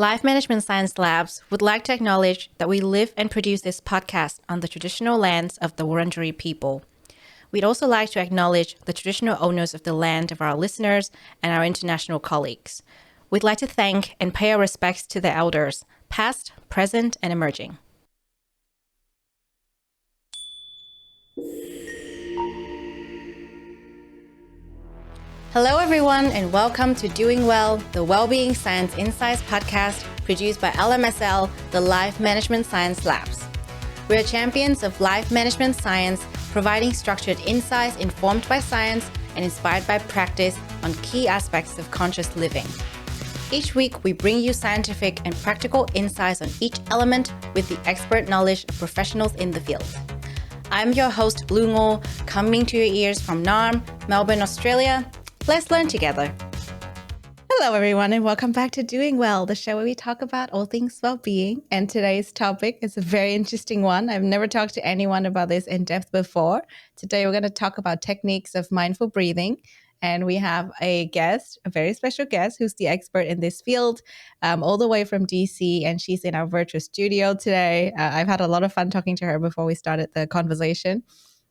Life Management Science Labs would like to acknowledge that we live and produce this podcast on the traditional lands of the Wurundjeri people. We'd also like to acknowledge the traditional owners of the land of our listeners and our international colleagues. We'd like to thank and pay our respects to the elders, past, present, and emerging. Hello, everyone, and welcome to Doing Well, the Wellbeing Science Insights Podcast produced by LMSL, the Life Management Science Labs. We are champions of life management science, providing structured insights informed by science and inspired by practice on key aspects of conscious living. Each week, we bring you scientific and practical insights on each element with the expert knowledge of professionals in the field. I'm your host, Lu Ngo, coming to your ears from Naarm, Melbourne, Australia. Let's learn together. Hello, everyone, and welcome back to Doing Well, the show where we talk about all things well-being. And today's topic is a very interesting one. I've never talked to anyone about this in depth before. Today, we're going to talk about techniques of mindful breathing. And we have a guest, a very special guest, who's the expert in this field, all the way from DC, and she's in our virtual studio today. I've had a lot of fun talking to her before we started the conversation.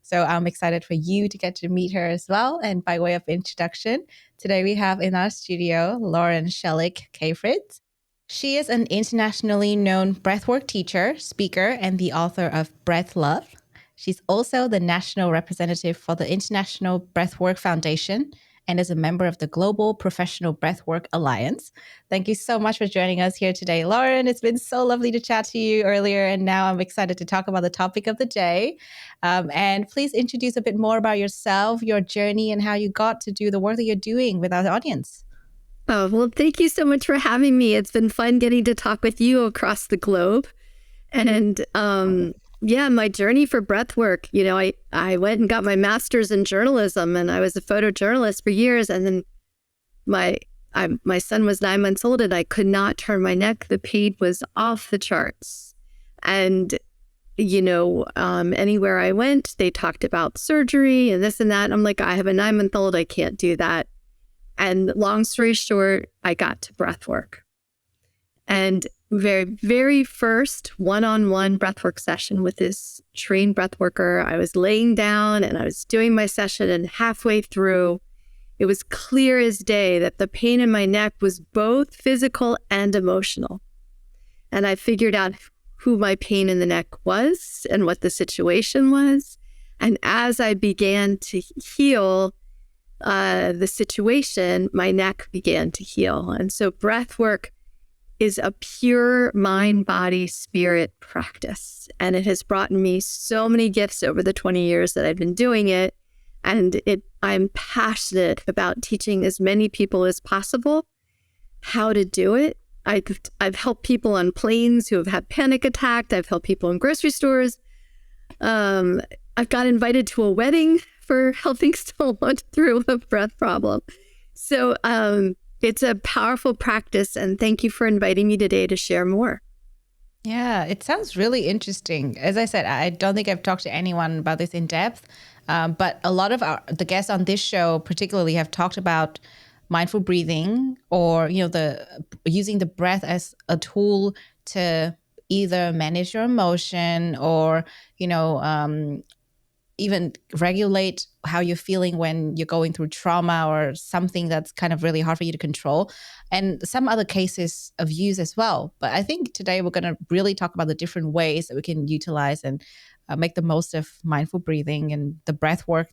So I'm excited for you to get to meet her as well. And by way of introduction, today we have in our studio, Lauren Chelec Cafritz. She is an internationally known breathwork teacher, speaker, and the author of Breath Love. She's also the national representative for the International Breathwork Foundation and is a member of the Global Professional Breathwork Alliance. Thank you so much for joining us here today, Lauren. It's been so lovely to chat to you earlier, and now I'm excited to talk about the topic of the day. And please introduce a bit more about yourself, your journey, and how you got to do the work that you're doing with our audience. Oh, well, thank you so much for having me. It's been fun getting to talk with you across the globe. And my journey for breathwork, I went and got my master's in journalism, and I was a photojournalist for years. And then my son was 9 months old and I could not turn my neck. The pain was off the charts. And, anywhere I went, they talked about surgery and this and that. I'm like, I have a 9-month-old, I can't do that. And long story short, I got to breathwork. And very, very first one-on-one breathwork session with this trained breathworker, I was laying down and I was doing my session, and halfway through, it was clear as day that the pain in my neck was both physical and emotional. And I figured out who my pain in the neck was and what the situation was. And as I began to heal the situation, my neck began to heal. And so breathwork is a pure mind, body, spirit practice. And it has brought me so many gifts over the 20 years that I've been doing it. And I'm passionate about teaching as many people as possible how to do it. I've helped people on planes who have had panic attacks. I've helped people in grocery stores. I've got invited to a wedding for helping someone through a breath problem. So, it's a powerful practice, and thank you for inviting me today to share more. Yeah, it sounds really interesting. As I said, I don't think I've talked to anyone about this in depth, but a lot of the guests on this show particularly have talked about mindful breathing, or using the breath as a tool to either manage your emotion or even regulate how you're feeling when you're going through trauma or something that's kind of really hard for you to control, and some other cases of use as well. But I think today we're going to really talk about the different ways that we can utilize and make the most of mindful breathing, and the breath work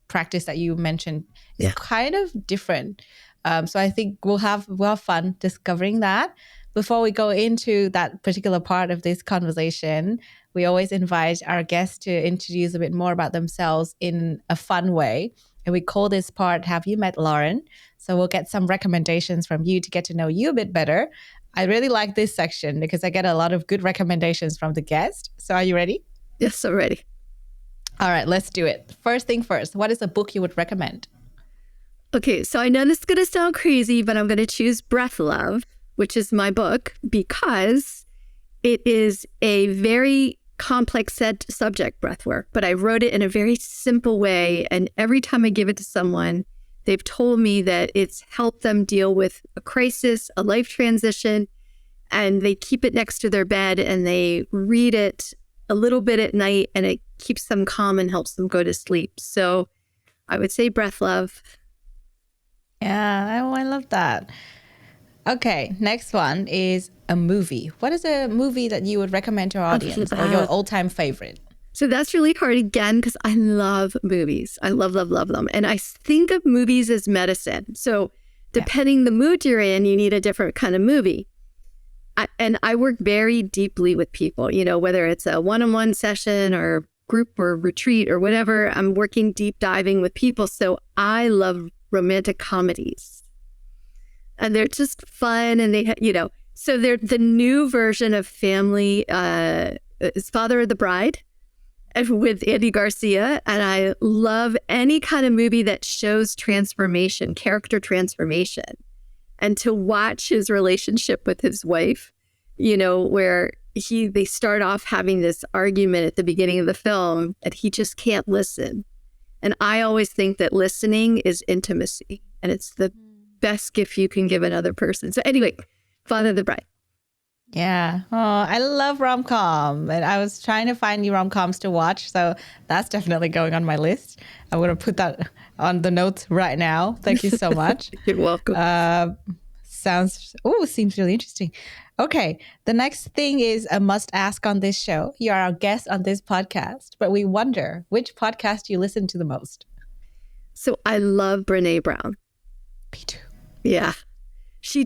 practice that you mentioned is kind of different. So I think we'll have fun discovering that. Before we go into that particular part of this conversation, we always invite our guests to introduce a bit more about themselves in a fun way. And we call this part, Have You Met Lauren? So we'll get some recommendations from you to get to know you a bit better. I really like this section because I get a lot of good recommendations from the guest. So are you ready? Yes, I'm ready. All right, let's do it. First thing first, what is a book you would recommend? Okay, so I know this is going to sound crazy, but I'm going to choose Breath Love, which is my book, because it is a very complex subject, breathwork, but I wrote it in a very simple way. And every time I give it to someone, they've told me that it's helped them deal with a crisis, a life transition, and they keep it next to their bed and they read it a little bit at night, and it keeps them calm and helps them go to sleep. So I would say breath love. Yeah, I love that. Okay, next one is a movie. What is a movie that you would recommend to our audience or your all-time favorite? So that's really hard again because I love movies. I love them. And I think of movies as medicine. So depending the mood you're in, you need a different kind of movie. I work very deeply with people, whether it's a one-on-one session or group or retreat or whatever, I'm working deep diving with people. So I love romantic comedies. And they're just fun and they, so they're the new version of Family, is Father of the Bride with Andy Garcia. And I love any kind of movie that shows transformation, character transformation. And to watch his relationship with his wife, where they start off having this argument at the beginning of the film and he just can't listen. And I always think that listening is intimacy and it's the best gift you can give another person. So anyway, Father of the Bride. Yeah. Oh, I love rom-com. And I was trying to find new rom-coms to watch. So that's definitely going on my list. I'm going to put that on the notes right now. Thank you so much. You're welcome. Seems really interesting. Okay. The next thing is a must ask on this show. You are our guest on this podcast, but we wonder which podcast you listen to the most. So I love Brené Brown. Me too. Yeah. She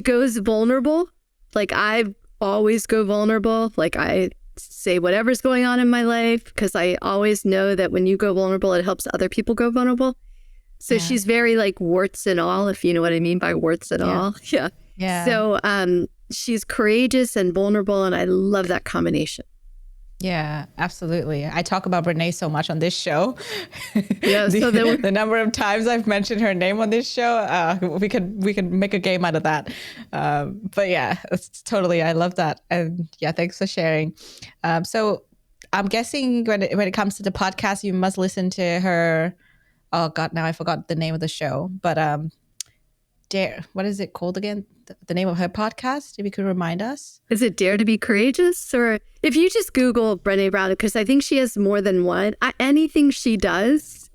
goes vulnerable. Like I always go vulnerable. Like I say whatever's going on in my life because I always know that when you go vulnerable, it helps other people go vulnerable. So she's very like warts and all, if you know what I mean by warts and all. Yeah. Yeah. So she's courageous and vulnerable, and I love that combination. Yeah, absolutely. I talk about Brené so much on this show. Yeah, the number of times I've mentioned her name on this show, we could make a game out of that. But yeah, it's totally, I love that. And yeah, thanks for sharing. So I'm guessing when it comes to the podcast, you must listen to her. Oh God, now I forgot the name of the show. But what is it called again? The name of her podcast, if you could remind us. Is it Dare to Be Courageous? Or if you just Google Brené Brown, because I think she has more than one. Anything she does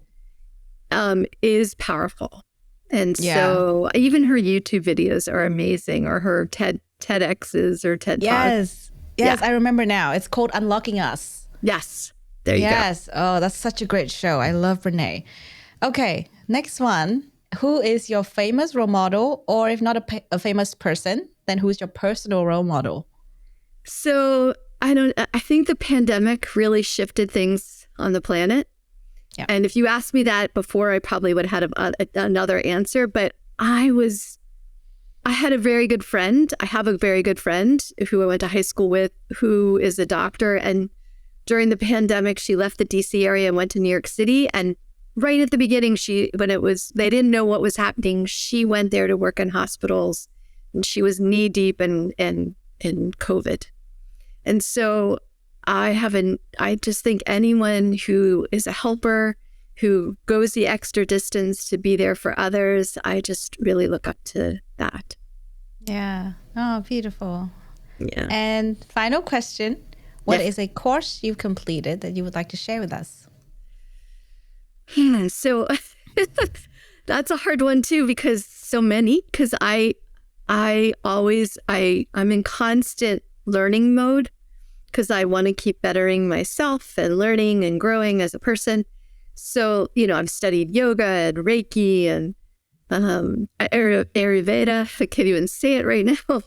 is powerful. And so even her YouTube videos are amazing, or her TEDx's or TED Talks. Yes, I remember now. It's called Unlocking Us. Yes, there you go. Yes, oh, that's such a great show. I love Brené. Okay, next one. Who is your famous role model, or if not a famous person, then who's your personal role model? So I think the pandemic really shifted things on the planet. Yeah. And if you asked me that before, I probably would have had another answer. But I had a very good friend. I have a very good friend who I went to high school with, who is a doctor. And during the pandemic, she left the DC area and went to New York City. And right at the beginning, they didn't know what was happening. She went there to work in hospitals, and she was knee deep in COVID. And so I just think anyone who is a helper, who goes the extra distance to be there for others, I just really look up to that. Yeah. Oh, beautiful. Yeah. And final question, what is a course you've completed that you would like to share with us? So that's a hard one too, because I'm in constant learning mode because I want to keep bettering myself and learning and growing as a person. So, I've studied yoga and Reiki and Ayurveda. I can't even say it right now.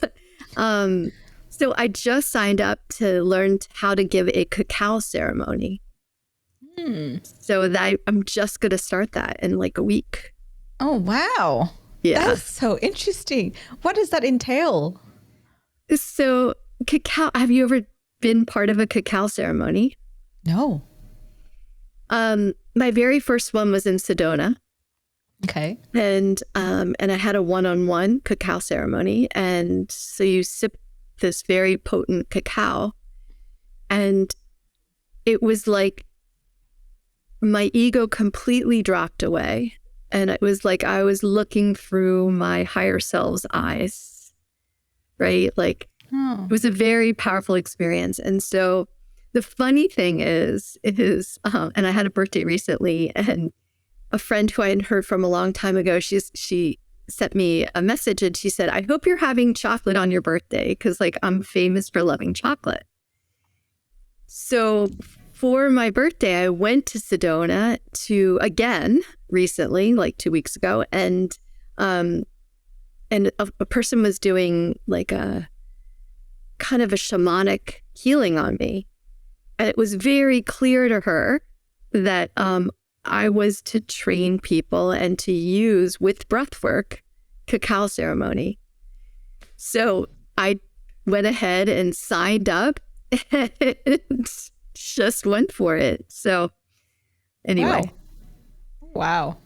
So I just signed up to learn how to give a cacao ceremony. So I'm just going to start that in like a week. Oh, wow. Yeah. That's so interesting. What does that entail? So cacao, have you ever been part of a cacao ceremony? No. My very first one was in Sedona. Okay. And I had a one-on-one cacao ceremony. And so you sip this very potent cacao. And it was like my ego completely dropped away. And it was like I was looking through my higher self's eyes, right? Like it was a very powerful experience. And so the funny thing is, and I had a birthday recently, and a friend who I hadn't heard from a long time ago, she sent me a message and she said, I hope you're having chocolate on your birthday because like I'm famous for loving chocolate. So for my birthday, I went to Sedona again recently, like 2 weeks ago, and a person was doing like a kind of a shamanic healing on me. And it was very clear to her that I was to train people and to use with breathwork cacao ceremony. So I went ahead and signed up and just went for it. So anyway. Wow.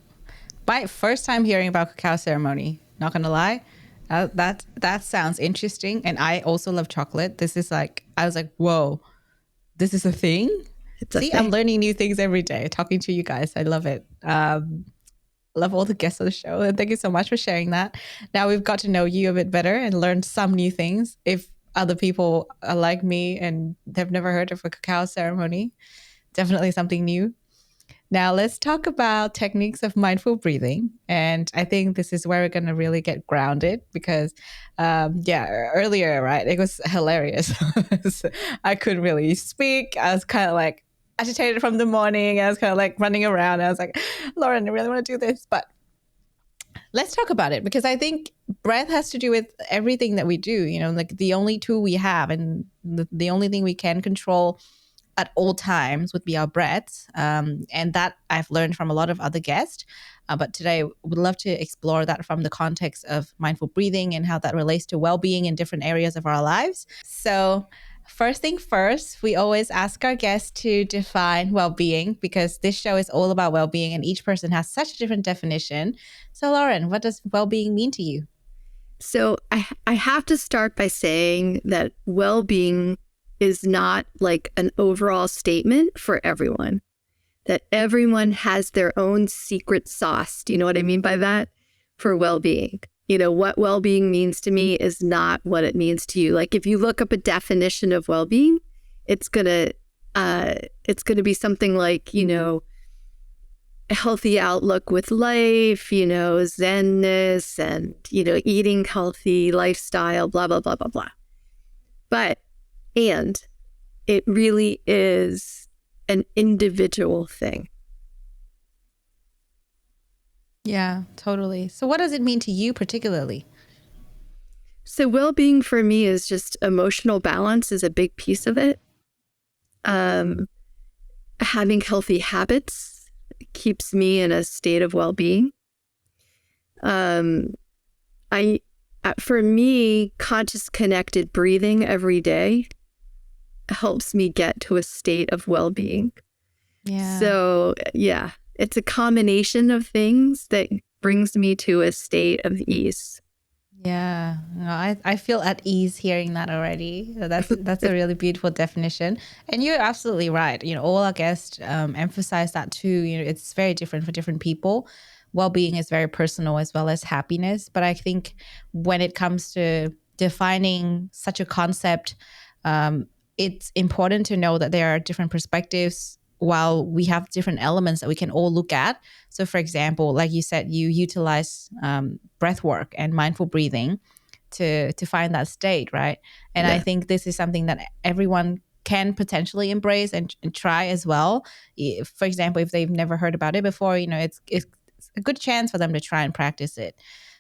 My first time hearing about cacao ceremony, not gonna lie. That sounds interesting. And I also love chocolate. This is like, I was like, whoa, this is a thing? See, I'm learning new things every day, talking to you guys. I love it. Love all the guests on the show. And thank you so much for sharing that. Now we've got to know you a bit better and learned some new things. If other people are like me and they've never heard of a cacao ceremony, definitely something new. Now let's talk about techniques of mindful breathing. And I think this is where we're going to really get grounded because, earlier, right, it was hilarious. I couldn't really speak. I was kind of like agitated from the morning. I was kind of like running around. I was like, Lauren, I really want to do this. But let's talk about it because I think breath has to do with everything that we do. You know, like the only tool we have and the only thing we can control at all times would be our breaths. And that I've learned from a lot of other guests. But today I would love to explore that from the context of mindful breathing and how that relates to well-being in different areas of our lives. So first thing first, we always ask our guests to define well-being because this show is all about well-being and each person has such a different definition. So Lauren, what does well-being mean to you? So I have to start by saying that well-being is not like an overall statement for everyone, that everyone has their own secret sauce. Do you know what I mean by that? For well-being. You know, what well-being means to me is not what it means to you. Like if you look up a definition of well-being, it's gonna be something like, you know, a healthy outlook with life, you know, zenness and, you know, eating healthy lifestyle, blah, blah, blah, blah, blah. And it really is an individual thing. Yeah, totally. So what does it mean to you particularly? So well-being for me is just emotional balance is a big piece of it. Having healthy habits keeps me in a state of well-being. For me, conscious connected breathing every day helps me get to a state of well-being. Yeah. So, yeah, it's a combination of things that brings me to a state of ease. Yeah, no, I feel at ease hearing that already. That's a really beautiful definition. And you're absolutely right. You know, all our guests emphasize that too. You know, it's very different for different people. Well-being is very personal as well as happiness. But I think when it comes to defining such a concept, it's important to know that there are different perspectives while we have different elements that we can all look at. So for example, like you said, you utilize breath work and mindful breathing to find that state, right? And I think this is something that everyone can potentially embrace and try as well. For example, if they've never heard about it before, you know, it's a good chance for them to try and practice it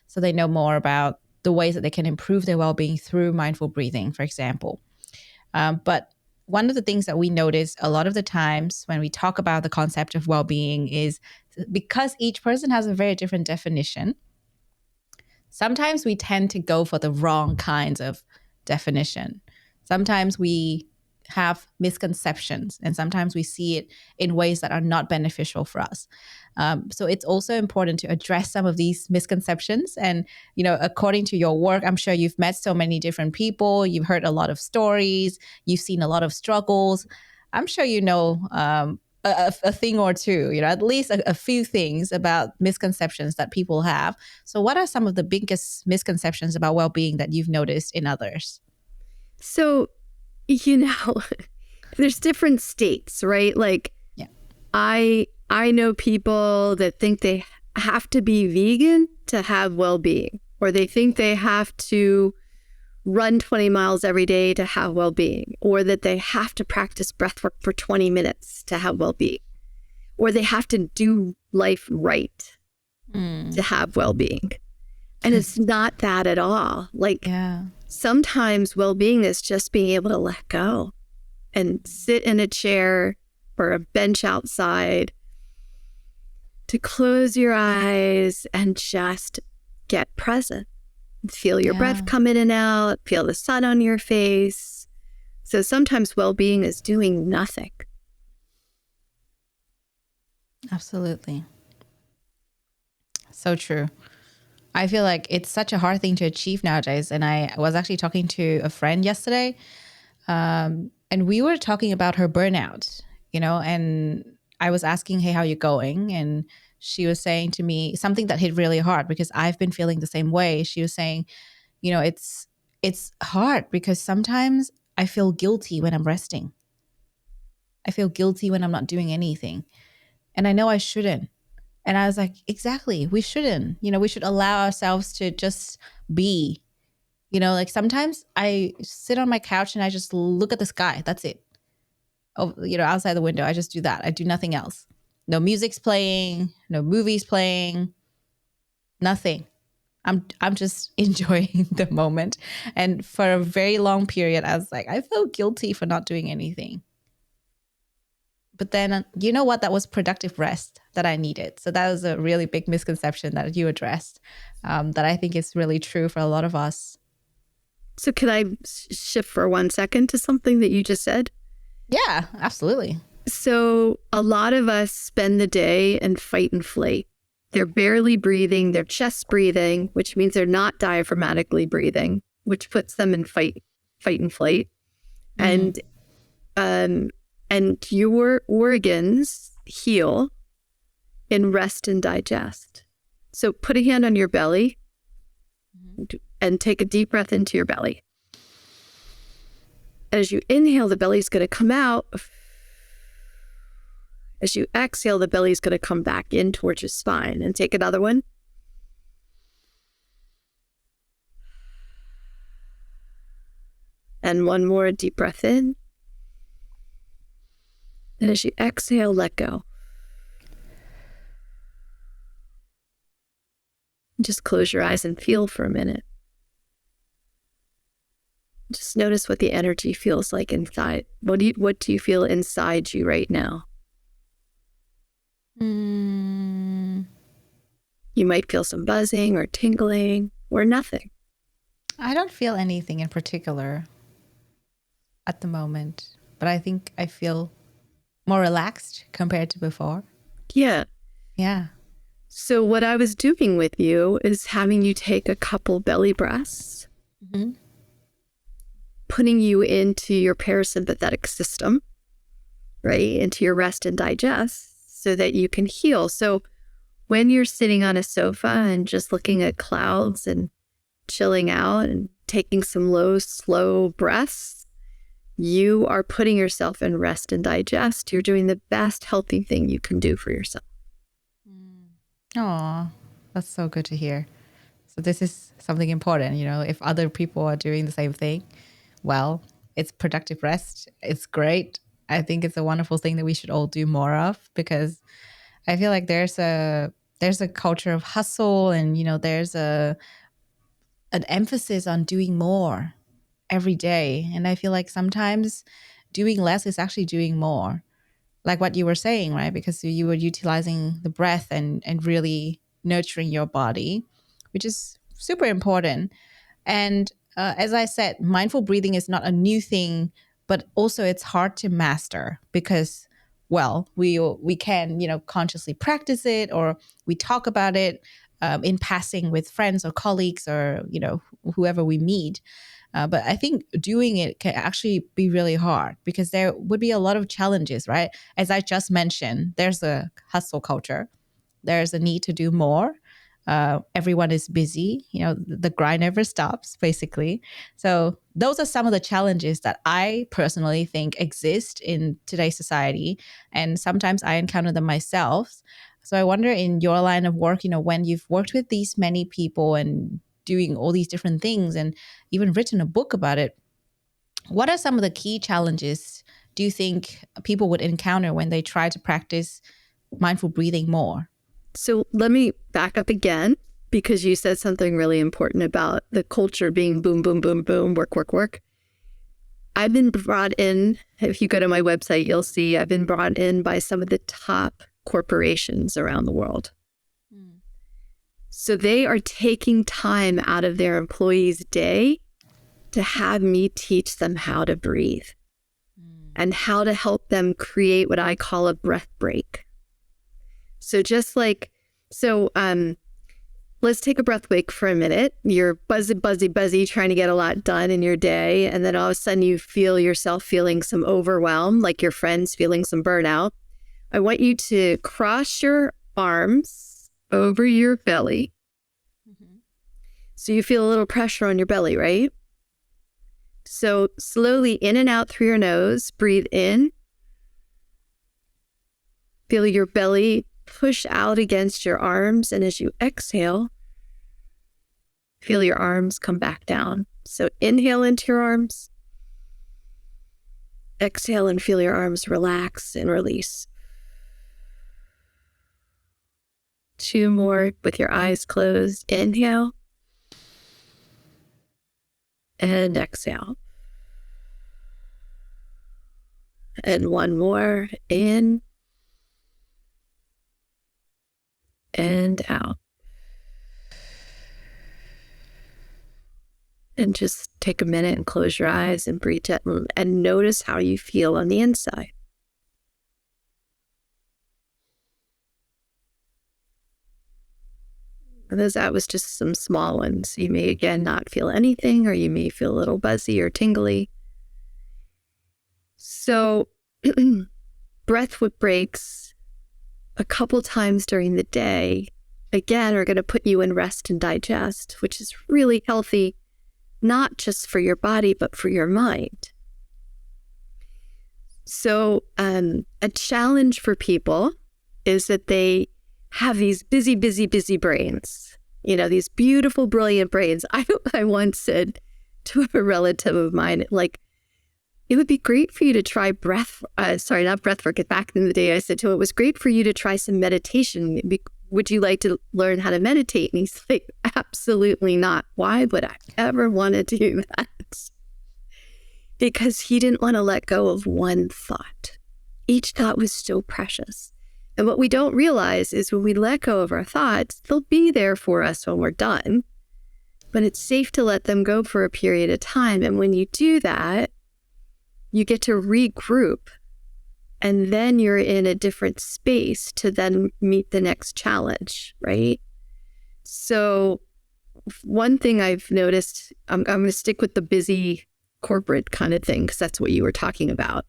so they know more about the ways that they can improve their well-being through mindful breathing, for example. But one of the things that we notice a lot of the times when we talk about the concept of well-being is because each person has a very different definition, sometimes we tend to go for the wrong kinds of definition. Sometimes we have misconceptions and sometimes we see it in ways that are not beneficial for us. So it's also important to address some of these misconceptions. And, you know, according to your work, I'm sure you've met so many different people. You've heard a lot of stories. You've seen a lot of struggles. I'm sure you know a thing or two, at least a few things about misconceptions that people have. So what are some of the biggest misconceptions about well-being that you've noticed in others? So, there's different states, right? Like, yeah. I know people that think they have to be vegan to have well-being, or they think they have to run 20 miles every day to have well-being, or that they have to practice breathwork for 20 minutes to have well-being, or they have to do life right to have well-being. And it's not that at all. Like, sometimes well-being is just being able to let go and sit in a chair or a bench outside, to close your eyes and just get present. Feel your breath come in and out, feel the sun on your face. So sometimes well-being is doing nothing. Absolutely. So true. I feel like it's such a hard thing to achieve nowadays. And I was actually talking to a friend yesterday, and we were talking about her burnout, and I was asking, hey, how are you going? And she was saying to me something that hit really hard, because I've been feeling the same way. She was saying, it's hard because sometimes I feel guilty when I'm resting. I feel guilty when I'm not doing anything. And I know I shouldn't. And I was like, exactly, we shouldn't. We should allow ourselves to just be. Like sometimes I sit on my couch and I just look at the sky. That's it. Oh, outside the window. I just do that. I do nothing else. No music's playing, no movies playing, nothing. I'm just enjoying the moment. And for a very long period, I was like, I feel guilty for not doing anything. But then, you know what? That was productive rest that I needed. So that was a really big misconception that you addressed, that I think is really true for a lot of us. So can I shift for 1 second to something that you just said? Yeah, absolutely. So a lot of us spend the day in fight and flight. They're barely breathing, they're chest breathing, which means they're not diaphragmatically breathing, which puts them in fight and flight. And your organs heal in rest and digest. So put a hand on your belly and take a deep breath into your belly. And as you inhale, the belly's going to come out. As you exhale, the belly's going to come back in towards your spine. And take another one. And one more deep breath in. And as you exhale, let go. Just close your eyes and feel for a minute. Just notice what the energy feels like inside. What do you feel inside you right now? You might feel some buzzing or tingling or nothing. I don't feel anything in particular at the moment, but I think I feel more relaxed compared to before. Yeah. Yeah. So what I was doing with you is having you take a couple belly breaths, putting you into your parasympathetic system, right? Into your rest and digest so that you can heal. So when you're sitting on a sofa and just looking at clouds and chilling out and taking some low, slow breaths, you are putting yourself in rest and digest. You're doing the best healthy thing you can do for yourself. Oh, that's so good to hear. So this is something important, if other people are doing the same thing, well, it's productive rest. It's great. I think it's a wonderful thing that we should all do more of, because I feel like there's a culture of hustle, and, there's an emphasis on doing more every day. And I feel like sometimes doing less is actually doing more. Like what you were saying, right? Because you were utilizing the breath and really nurturing your body, which is super important. And as I said, mindful breathing is not a new thing, but also it's hard to master because, well, we can, consciously practice it, or we talk about it. in passing with friends or colleagues or, whoever we meet. But I think doing it can actually be really hard because there would be a lot of challenges, right? As I just mentioned, there's a hustle culture. There's a need to do more. Everyone is busy. The grind never stops, basically. So those are some of the challenges that I personally think exist in today's society. And sometimes I encounter them myself. So I wonder, in your line of work, when you've worked with these many people and doing all these different things and even written a book about it, what are some of the key challenges do you think people would encounter when they try to practice mindful breathing more? So let me back up again, because you said something really important about the culture being boom, boom, boom, boom, work, work, work. I've been brought in, if you go to my website, you'll see I've been brought in by some of the top corporations around the world. So they are taking time out of their employees' day to have me teach them how to breathe and how to help them create what I call a breath break. So let's take a breath break for a minute. You're buzzy, trying to get a lot done in your day. And then all of a sudden you feel yourself feeling some overwhelm, like your friends feeling some burnout. I want you to cross your arms over your belly. So you feel a little pressure on your belly, right? So slowly in and out through your nose, breathe in. Feel your belly push out against your arms. And as you exhale, feel your arms come back down. So inhale into your arms. Exhale and feel your arms relax and release. 2 more with your eyes closed. Inhale. And exhale. And 1 more. In. And out. And just take a minute and close your eyes and breathe gently and notice how you feel on the inside. And that was just some small ones. You may again not feel anything, or you may feel a little buzzy or tingly. So breath breaks a couple times during the day, again, are going to put you in rest and digest, which is really healthy, not just for your body, but for your mind. So a challenge for people is that they have these busy brains, these beautiful, brilliant brains. I once said to a relative of mine, like, it would be great for you to try not breathwork. Back in the day, I said to him, it was great for you to try some meditation. Would you like to learn how to meditate? And he's like, absolutely not. Why would I ever want to do that? Because he didn't want to let go of one thought. Each thought was so precious. And what we don't realize is when we let go of our thoughts, they'll be there for us when we're done. But it's safe to let them go for a period of time. And when you do that, you get to regroup. And then you're in a different space to then meet the next challenge, right? So one thing I've noticed, I'm going to stick with the busy corporate kind of thing, because that's what you were talking about.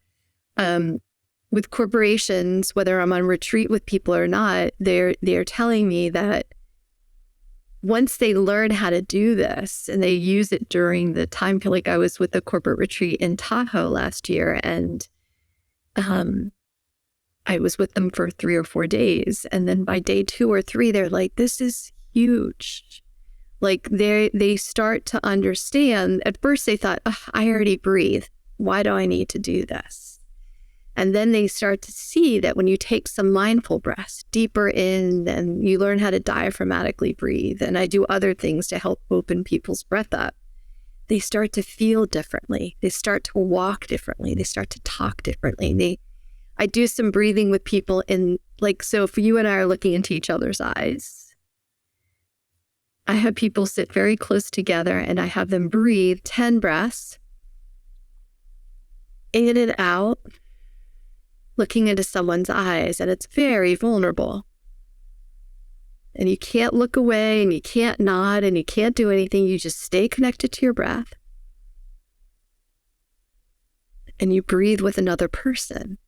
With corporations, whether I'm on retreat with people or not, they're telling me that once they learn how to do this and they use it during the time, like I was with a corporate retreat in Tahoe last year, and I was with them for 3 or 4 days. And then by day 2 or 3, they're like, this is huge. Like they start to understand. At first they thought, I already breathe. Why do I need to do this? And then they start to see that when you take some mindful breaths deeper in, and you learn how to diaphragmatically breathe, and I do other things to help open people's breath up, they start to feel differently. They start to walk differently. They start to talk differently. I do some breathing with people so if you and I are looking into each other's eyes, I have people sit very close together and I have them breathe 10 breaths in and out, looking into someone's eyes, and it's very vulnerable. And you can't look away and you can't nod and you can't do anything. You just stay connected to your breath. And you breathe with another person.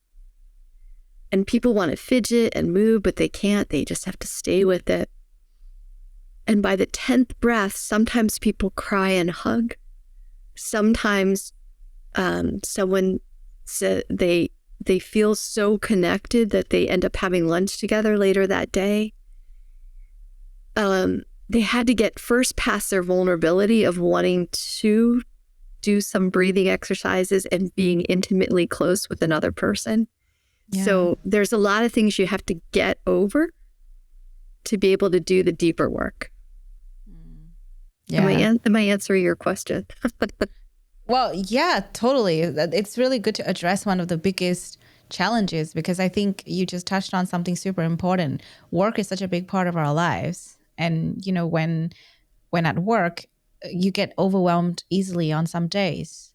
And people want to fidget and move, but they can't. They just have to stay with it. And by the 10th breath, sometimes people cry and hug. Sometimes someone said they feel so connected that they end up having lunch together later that day. They had to get first past their vulnerability of wanting to do some breathing exercises and being intimately close with another person. Yeah. So there's a lot of things you have to get over to be able to do the deeper work. Yeah. Am I answering your question? Well, yeah, totally. It's really good to address one of the biggest challenges, because I think you just touched on something super important. Work is such a big part of our lives. And, you know, when at work, you get overwhelmed easily on some days.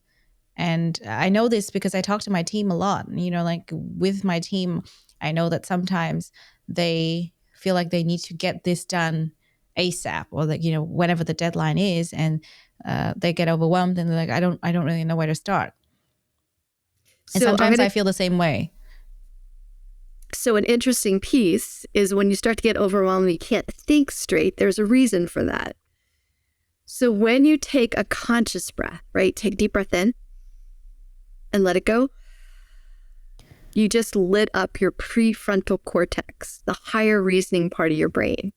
And I know this because I talk to my team a lot. You know, like with my team, I know that sometimes they feel like they need to get this done ASAP, or that, you know, whenever the deadline is, and they get overwhelmed and they're like, I don't really know where to start. And sometimes I feel the same way. So an interesting piece is when you start to get overwhelmed and you can't think straight, there's a reason for that. So when you take a conscious breath, right? Take a deep breath in and let it go. You just lit up your prefrontal cortex, the higher reasoning part of your brain.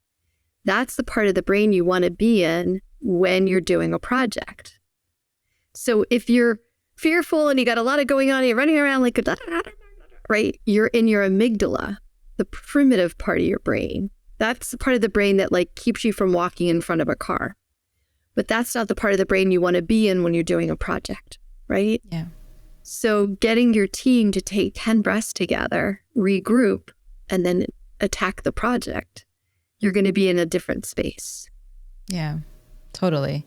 That's the part of the brain you want to be in when you're doing a project. So if you're fearful and you got a lot of going on, you're running around like a right? You're in your amygdala, the primitive part of your brain. That's the part of the brain that like keeps you from walking in front of a car. But that's not the part of the brain you want to be in when you're doing a project, right? Yeah. So getting your team to take 10 breaths together, regroup, and then attack the project, you're going to be in a different space. Yeah, totally.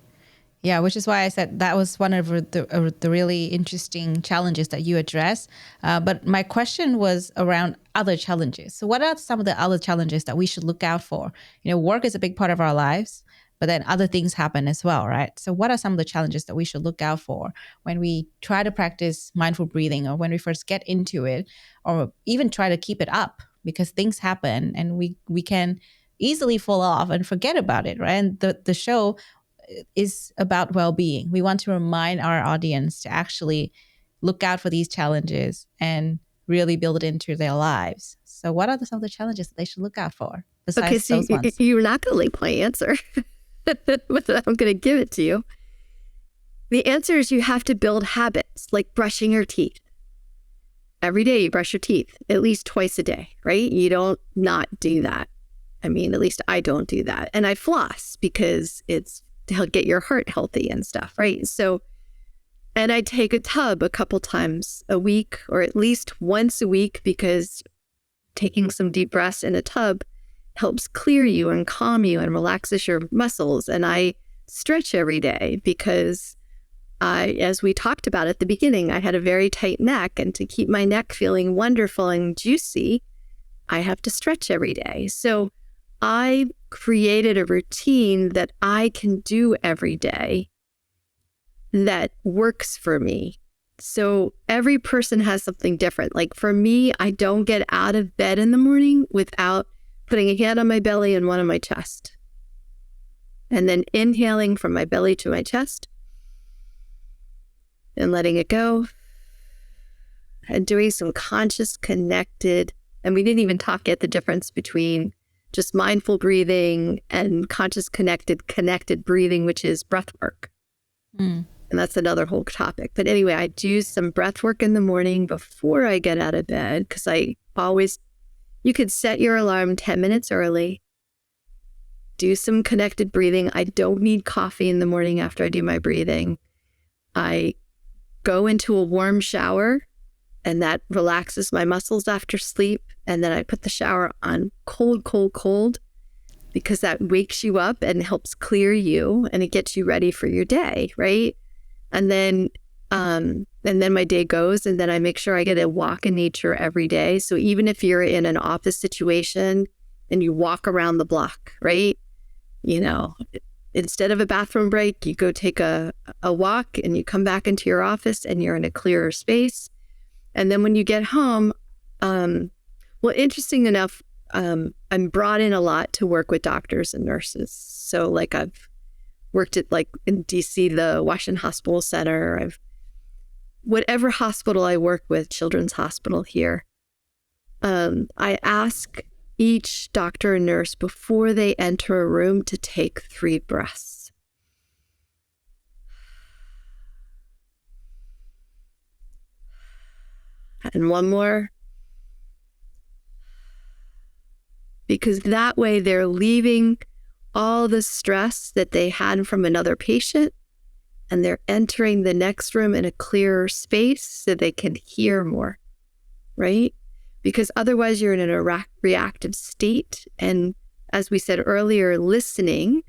Yeah, which is why I said that was one of the really interesting challenges that you address. But my question was around other challenges. So what are some of the other challenges that we should look out for? You know, work is a big part of our lives, but then other things happen as well, right? So what are some of the challenges that we should look out for when we try to practice mindful breathing, or when we first get into it, or even try to keep it up, because things happen and we can easily fall off and forget about it, right? And the show is about well-being. We want to remind our audience to actually look out for these challenges and really build it into their lives. So what are some of the challenges that they should look out for besides those ones? You're not going to like my answer, but I'm going to give it to you. The answer is you have to build habits like brushing your teeth. Every day you brush your teeth, at least twice a day, right? You don't not do that. I mean, at least I don't do that. And I floss because it's to get your heart healthy and stuff, right? So, and I take a tub a couple times a week, or at least once a week, because taking some deep breaths in a tub helps clear you and calm you and relaxes your muscles. And I stretch every day because as we talked about at the beginning, I had a very tight neck, and to keep my neck feeling wonderful and juicy, I have to stretch every day. So I created a routine that I can do every day that works for me. So every person has something different. Like for me, I don't get out of bed in the morning without putting a hand on my belly and one on my chest, and then inhaling from my belly to my chest and letting it go, and doing some conscious connected. And we didn't even talk yet the difference between just mindful breathing and conscious connected breathing, which is breath work. And that's another whole topic. But anyway, I do some breath work in the morning before I get out of bed, because you could set your alarm 10 minutes early, do some connected breathing. I don't need coffee in the morning after I do my breathing. I go into a warm shower, and that relaxes my muscles after sleep. And then I put the shower on cold, because that wakes you up and helps clear you, and it gets you ready for your day, right? And then my day goes, and then I make sure I get a walk in nature every day. So even if you're in an office situation, and you walk around the block, right? You know, instead of a bathroom break, you go take a walk and you come back into your office and you're in a clearer space. And then when you get home, well, interesting enough, I'm brought in a lot to work with doctors and nurses. So like I've worked at like in DC, the Washington Hospital Center. Whatever hospital I work with, Children's Hospital here, I ask each doctor and nurse before they enter a room to take 3 breaths. And one more. Because that way they're leaving all the stress that they had from another patient, and they're entering the next room in a clearer space so they can hear more, right? Because otherwise you're in a reactive state. And as we said earlier, listening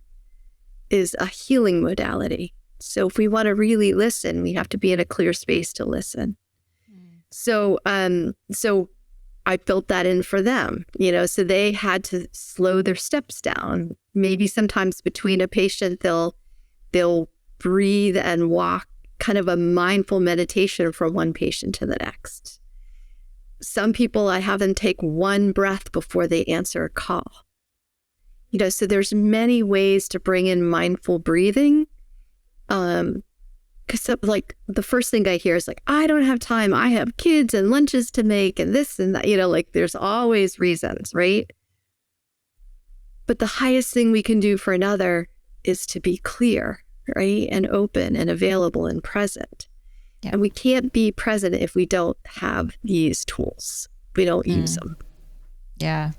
is a healing modality. So if we want to really listen, we have to be in a clear space to listen. So I built that in for them, you know, so they had to slow their steps down. Maybe sometimes between a patient, they'll breathe and walk, kind of a mindful meditation from one patient to the next. Some people, I have them take 1 breath before they answer a call. You know, so there's many ways to bring in mindful breathing. Because like the first thing I hear is like, I don't have time. I have kids and lunches to make and this and that, you know, like there's always reasons, right? But the highest thing we can do for another is to be clear, right? And open and available and present. Yeah. And we can't be present if we don't have these tools. We don't use them. Yeah,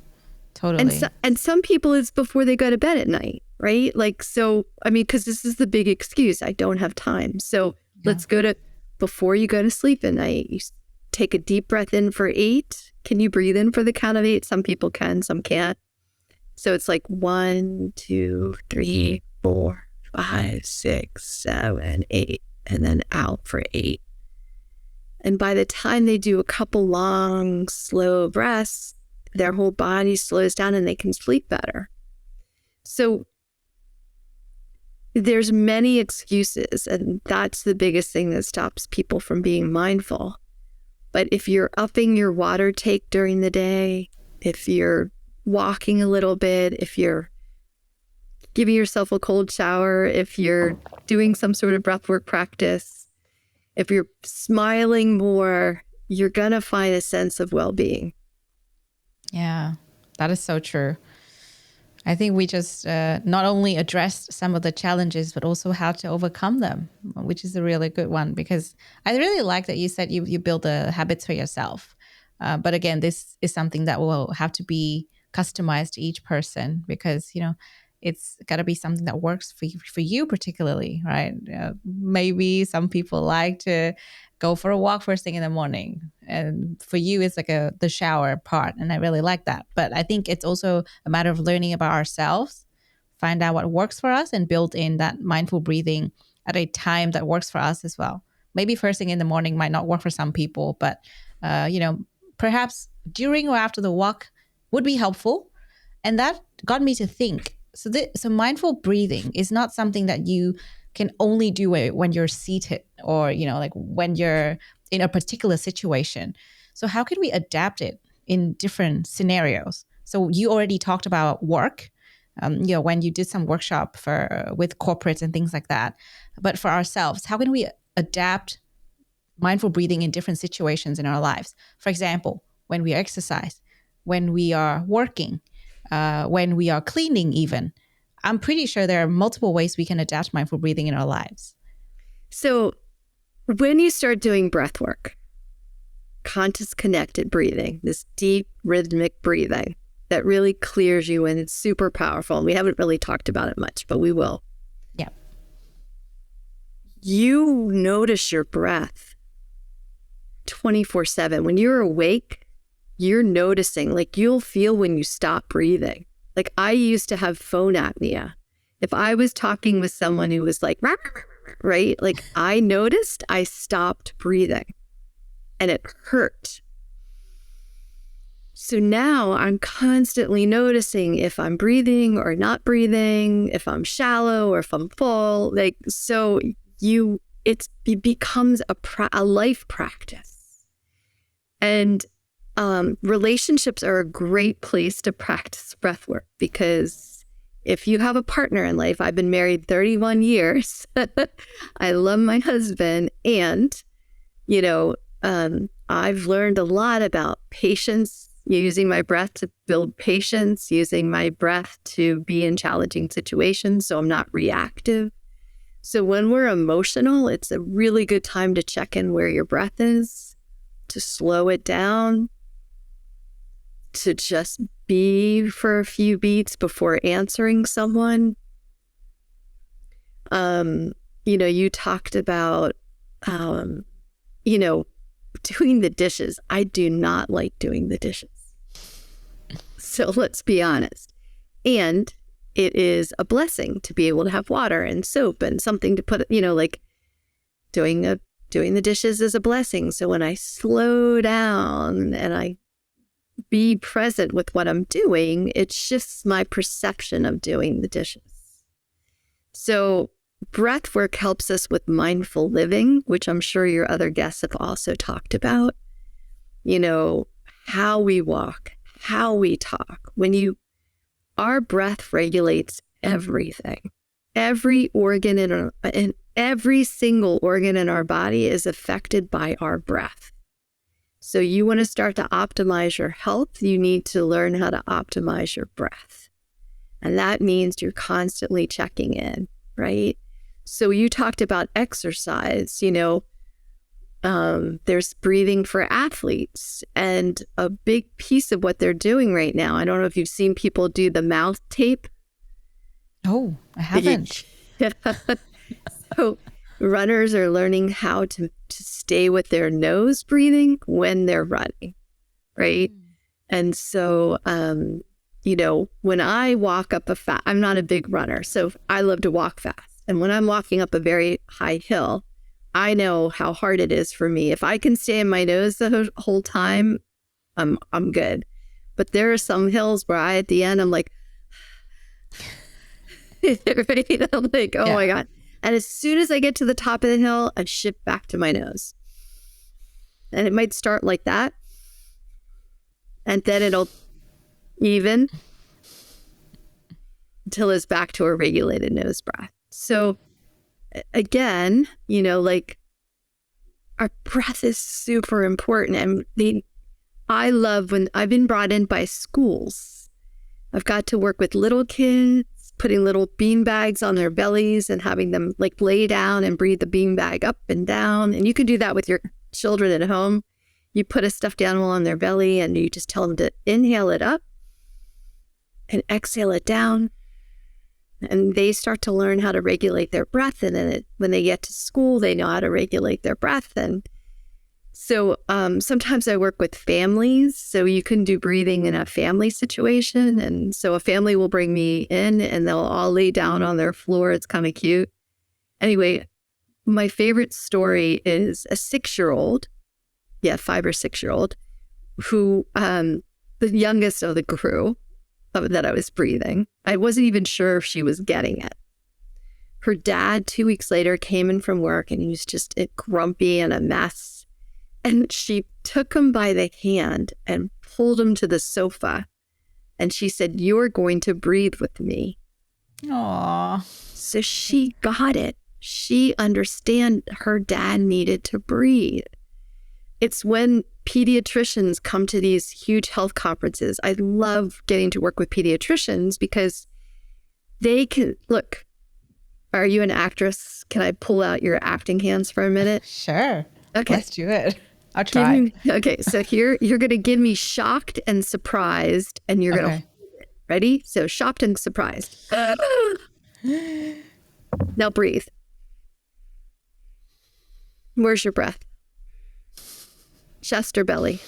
totally. And some people, it's before they go to bed at night, right? Like, so, I mean, because this is the big excuse, I don't have time. So let's go to, before you go to sleep at night, you take a deep breath in for 8. Can you breathe in for the count of 8? Some people can, some can't. So it's like 1, 2, 3, 4, 5, 6, 7, 8, and then out for 8. And by the time they do a couple long, slow breaths, their whole body slows down and they can sleep better. So there's many excuses, and that's the biggest thing that stops people from being mindful. But if you're upping your water take during the day, if you're walking a little bit, if you're giving yourself a cold shower, if you're doing some sort of breathwork practice, if you're smiling more, you're going to find a sense of well-being. Yeah, that is so true. I think we just not only addressed some of the challenges, but also how to overcome them, which is a really good one, because I really like that you said you build the habits for yourself. But again, this is something that will have to be customized to each person, because, you know, it's got to be something that works for you particularly, right? Maybe some people like to go for a walk first thing in the morning, and for you it's like the shower part, and I really like that. But I think it's also a matter of learning about ourselves, find out what works for us, and build in that mindful breathing at a time that works for us as well. Maybe first thing in the morning might not work for some people, but you know, perhaps during or after the walk would be helpful. And that got me to think, so mindful breathing is not something that you can only do it when you're seated, or, you know, like when you're in a particular situation. So how can we adapt it in different scenarios? So you already talked about work, you know, when you did some workshop with corporates and things like that. But for ourselves, how can we adapt mindful breathing in different situations in our lives? For example, when we exercise, when we are working, when we are cleaning even. I'm pretty sure there are multiple ways we can adapt mindful breathing in our lives. So when you start doing breath work, conscious connected breathing, this deep rhythmic breathing that really clears you, and it's super powerful. And we haven't really talked about it much, but we will. Yeah. You notice your breath 24/7. When you're awake, you're noticing, like you'll feel when you stop breathing. Like I used to have phone apnea. If I was talking with someone who was like, right? Like I noticed I stopped breathing and it hurt. So now I'm constantly noticing if I'm breathing or not breathing, if I'm shallow or if I'm full. Like, so it becomes a life practice. And relationships are a great place to practice breath work, because if you have a partner in life, I've been married 31 years. I love my husband. And, I've learned a lot about patience, using my breath to build patience, using my breath to be in challenging situations so I'm not reactive. So when we're emotional, it's a really good time to check in where your breath is, to slow it down, to just be for a few beats before answering someone. You talked about, doing the dishes. I do not like doing the dishes. So let's be honest. And it is a blessing to be able to have water and soap and something to put, like doing the dishes is a blessing. So when I slow down and I be present with what I'm doing, it shifts my perception of doing the dishes. So breath work helps us with mindful living, which I'm sure your other guests have also talked about. How we walk, how we talk. Our breath regulates everything. Every organ in every single organ in our body is affected by our breath. So you want to start to optimize your health, you need to learn how to optimize your breath. And that means you're constantly checking in, right? So you talked about exercise, there's breathing for athletes, and a big piece of what they're doing right now. I don't know if you've seen people do the mouth tape. Oh, I haven't. So runners are learning how to stay with their nose breathing when they're running, right? And so, when I walk up I'm not a big runner, so I love to walk fast. And when I'm walking up a very high hill, I know how hard it is for me. If I can stay in my nose the whole time, I'm good. But there are some hills where at the end, I'm like, I'm like, oh my God. And as soon as I get to the top of the hill, I shift back to my nose. And it might start like that. And then it'll even until it's back to a regulated nose breath. So again, our breath is super important. And I love when I've been brought in by schools. I've got to work with little kids, putting little bean bags on their bellies and having them lay down and breathe the bean bag up and down. And you can do that with your children at home. You put a stuffed animal on their belly and you just tell them to inhale it up and exhale it down. And they start to learn how to regulate their breath. And then when they get to school, they know how to regulate their breath. And so sometimes I work with families. So you can do breathing in a family situation. And so a family will bring me in and they'll all lay down on their floor. It's kind of cute. Anyway, my favorite story is a 6-year-old. Yeah, 5 or 6-year-old who, the youngest of the crew, that I was breathing. I wasn't even sure if she was getting it. Her dad, 2 weeks later, came in from work and he was just grumpy and a mess. And she took him by the hand and pulled him to the sofa. And she said, "You're going to breathe with me." Aww. So she got it. She understand her dad needed to breathe. It's when pediatricians come to these huge health conferences. I love getting to work with pediatricians because they can, look, are you an actress? Can I pull out your acting hands for a minute? Sure. Okay. Let's do it. I'll try. Okay. So here, you're going to give me shocked and surprised, and you're going to hold it. Ready? So shocked and surprised. Now breathe. Where's your breath? Chest or belly?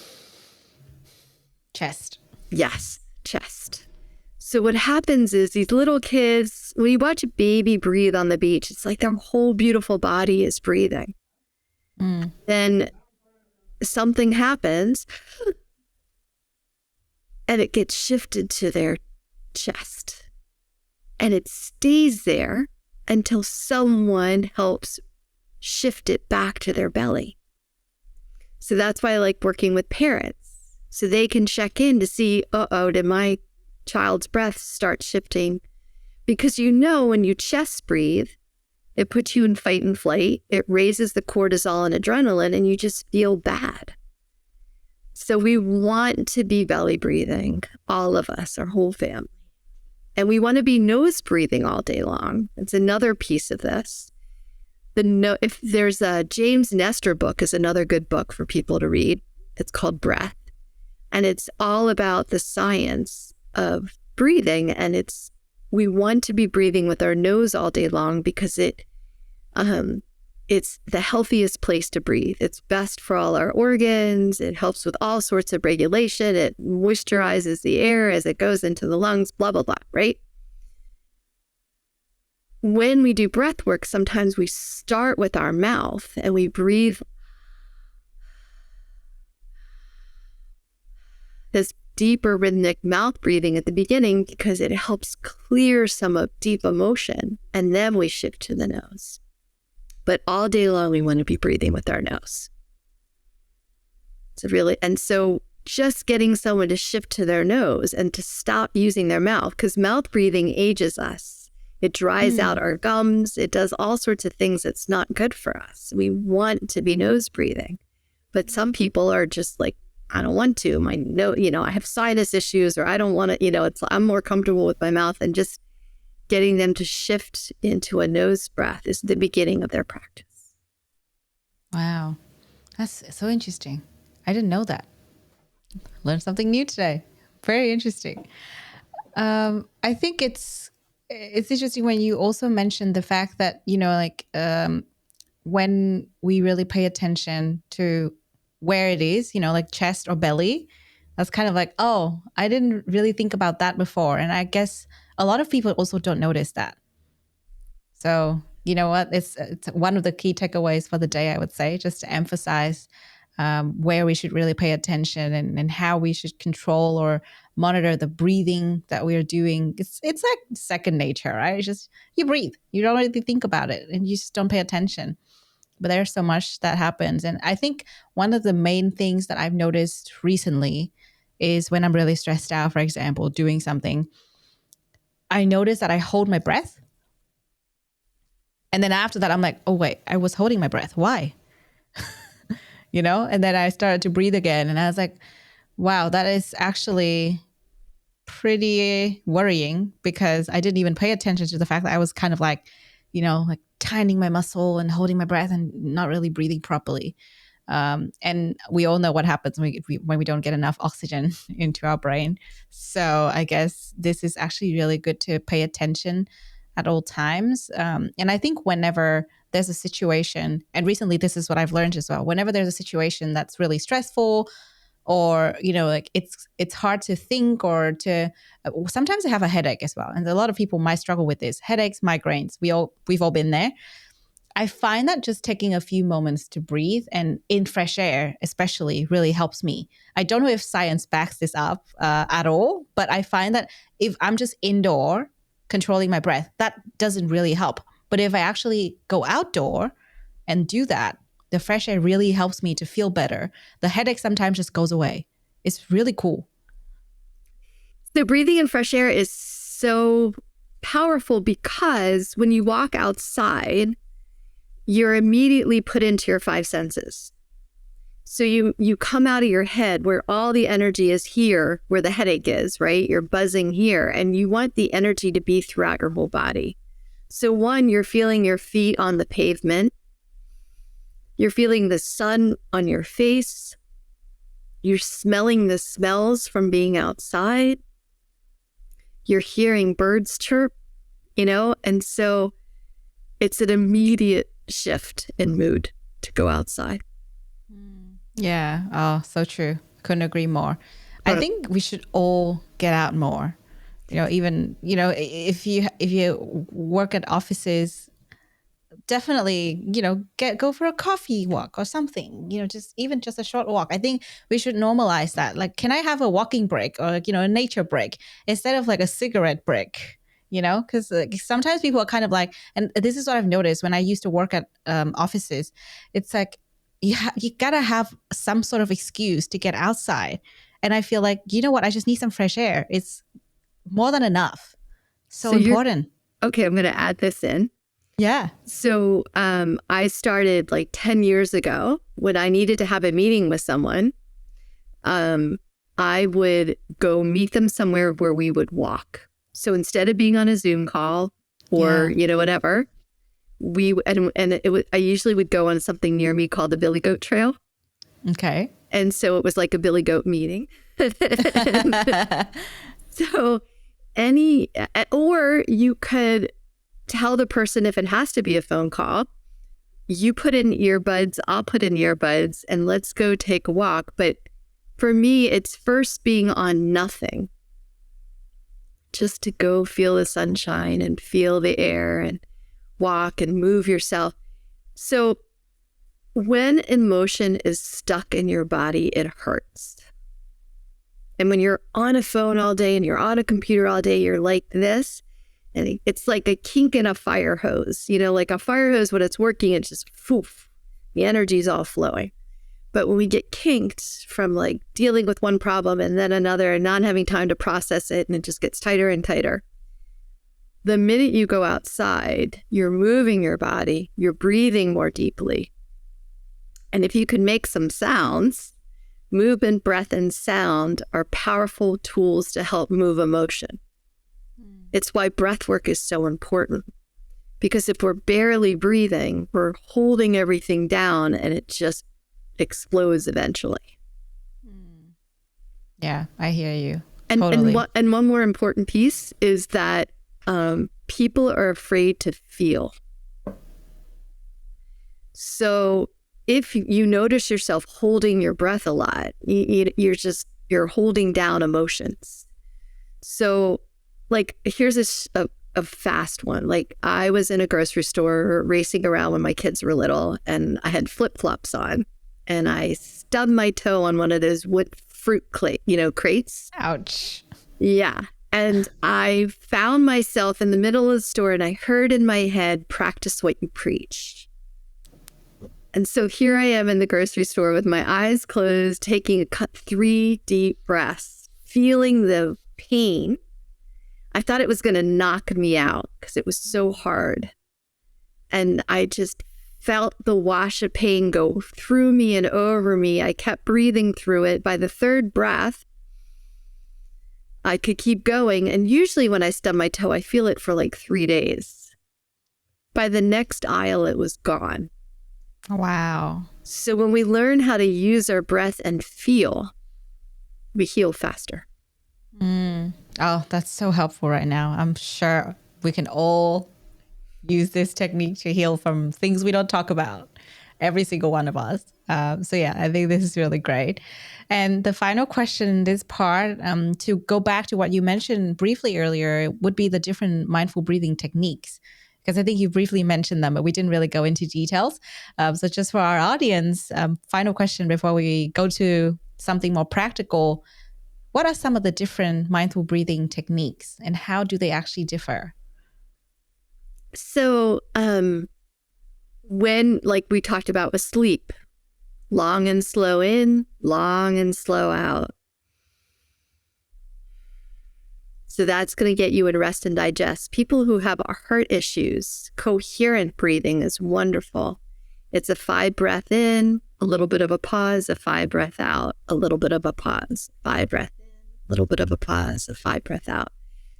Chest. Yes, chest. So what happens is these little kids, when you watch a baby breathe on the beach, it's like their whole beautiful body is breathing. Then something happens and it gets shifted to their chest. And it stays there until someone helps shift it back to their belly. So that's why I like working with parents. So they can check in to see, did my child's breath start shifting? Because when you chest breathe, it puts you in fight and flight. It raises the cortisol and adrenaline, and you just feel bad. So we want to be belly breathing, all of us, our whole family. And we want to be nose breathing all day long. It's another piece of this. If there's a James Nestor book is another good book for people to read. It's called Breath. And it's all about the science of breathing. And we want to be breathing with our nose all day long because it's the healthiest place to breathe. It's best for all our organs. It helps with all sorts of regulation. It moisturizes the air as it goes into the lungs, blah, blah, blah, right? When we do breath work, sometimes we start with our mouth and we breathe this deeper rhythmic mouth breathing at the beginning because it helps clear some of deep emotion, and then we shift to the nose. But all day long, we want to be breathing with our nose. And so just getting someone to shift to their nose and to stop using their mouth, because mouth breathing ages us. It dries out our gums. It does all sorts of things that's not good for us. We want to be nose breathing. But some people are just like, I don't want to. I have sinus issues, or I don't want to, I'm more comfortable with my mouth, and just getting them to shift into a nose breath is the beginning of their practice. Wow. That's so interesting. I didn't know that. Learned something new today. Very interesting. I think it's interesting when you also mentioned the fact that, when we really pay attention to where it is, like chest or belly, that's kind of like, oh, I didn't really think about that before. And I guess a lot of people also don't notice that. So, you know what? It's one of the key takeaways for the day, I would say, just to emphasize where we should really pay attention and how we should control or monitor the breathing that we are doing. It's like second nature, right? It's just you breathe. You don't really think about it and you just don't pay attention. But there's so much that happens. And I think one of the main things that I've noticed recently is when I'm really stressed out, for example, doing something, I notice that I hold my breath. And then after that, I'm like, oh, wait, I was holding my breath. Why? And then I started to breathe again. And I was like, wow, that is actually pretty worrying, because I didn't even pay attention to the fact that I was kind of like tightening my muscle and holding my breath and not really breathing properly. And we all know what happens when we don't get enough oxygen into our brain. So I guess this is actually really good to pay attention at all times. And I think whenever there's a situation, and recently this is what I've learned as well, whenever there's a situation that's really stressful, or, it's hard to think, or to, sometimes I have a headache as well. And a lot of people might struggle with this, headaches, migraines. We've all been there. I find that just taking a few moments to breathe, and in fresh air especially, really helps me. I don't know if science backs this up at all, but I find that if I'm just indoor controlling my breath, that doesn't really help. But if I actually go outdoor and do that, the fresh air really helps me to feel better. The headache sometimes just goes away. It's really cool. So breathing in fresh air is so powerful because when you walk outside, you're immediately put into your five senses. So you come out of your head where all the energy is here, where the headache is, right? You're buzzing here, and you want the energy to be throughout your whole body. So one, you're feeling your feet on the pavement. You're feeling the sun on your face. You're smelling the smells from being outside. You're hearing birds chirp, and so it's an immediate shift in mood to go outside. Yeah. Oh, so true. Couldn't agree more. I think we should all get out more. Even, if you work at offices, definitely, go for a coffee walk or something, just a short walk. I think we should normalize that. Like, can I have a walking break or, a nature break instead of like a cigarette break? Because sometimes people are kind of like, and this is what I've noticed when I used to work at offices. It's like you gotta have some sort of excuse to get outside. And I feel like, you know what? I just need some fresh air. It's more than enough. So important. Okay, I'm going to add this in. Yeah. So I started like 10 years ago when I needed to have a meeting with someone. I would go meet them somewhere where we would walk. So instead of being on a Zoom call or, whatever, I usually would go on something near me called the Billy Goat Trail. Okay. And so it was like a Billy Goat meeting. So or you could tell the person, if it has to be a phone call, you put in earbuds, I'll put in earbuds, and let's go take a walk. But for me, it's first being on nothing. Just to go feel the sunshine and feel the air and walk and move yourself. So when emotion is stuck in your body, it hurts. And when you're on a phone all day and you're on a computer all day, you're like this. And it's like a kink in a fire hose. Like a fire hose, when it's working, it's just poof, the energy's all flowing. But when we get kinked from like dealing with one problem and then another and not having time to process it, and it just gets tighter and tighter. The minute you go outside, you're moving your body, you're breathing more deeply. And if you can make some sounds, movement, breath, and sound are powerful tools to help move emotion. It's why breath work is so important. Because if we're barely breathing, we're holding everything down and it just explodes eventually. Yeah, I hear you. Totally. And one more important piece is that people are afraid to feel. So if you notice yourself holding your breath a lot, you're holding down emotions. So like, here's a fast one. Like, I was in a grocery store racing around when my kids were little, and I had flip-flops on, and I stubbed my toe on one of those wood fruit crates. Ouch. Yeah. And I found myself in the middle of the store, and I heard in my head, practice what you preach. And so here I am in the grocery store with my eyes closed, taking 3 deep breaths, feeling the pain. I thought it was going to knock me out because it was so hard. And I just felt the wash of pain go through me and over me. I kept breathing through it. By the 3rd breath, I could keep going. And usually when I stub my toe, I feel it for like 3 days. By the next aisle, it was gone. Wow. So when we learn how to use our breath and feel, we heal faster. Oh, that's so helpful right now. I'm sure we can all use this technique to heal from things we don't talk about, every single one of us. So yeah, I think this is really great. And the final question in this part, to go back to what you mentioned briefly earlier, would be the different mindful breathing techniques. Because I think you briefly mentioned them, but we didn't really go into details. So just for our audience, final question before we go to something more practical. What are some of the different mindful breathing techniques and how do they actually differ? So when, like we talked about with sleep, long and slow in, long and slow out. So that's going to get you in rest and digest. People who have heart issues, coherent breathing is wonderful. It's a 5 breath in, a little bit of a pause, a 5 breath out, a little bit of a pause, 5 breath in, a little bit of a pause, a 5 breath out.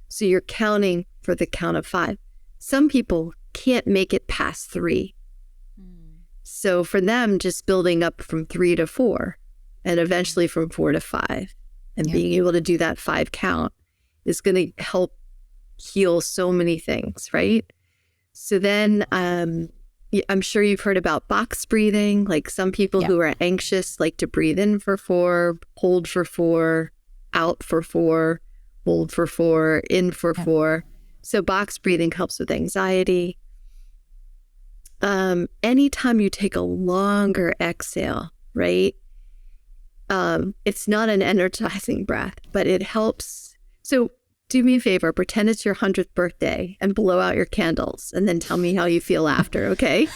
So you're counting for the count of 5. Some people can't make it past 3. So for them, just building up from 3 to 4 and eventually from 4 to 5 and being able to do that 5 count is going to help heal so many things, right? So then I'm sure you've heard about box breathing. Like some people who are anxious like to breathe in for 4, hold for 4, out for 4, hold for 4, in for 4. So box breathing helps with anxiety. anytime you take a longer exhale, right? It's not an energizing breath, but it helps. So do me a favor, pretend it's your 100th birthday and blow out your candles and then tell me how you feel after, okay?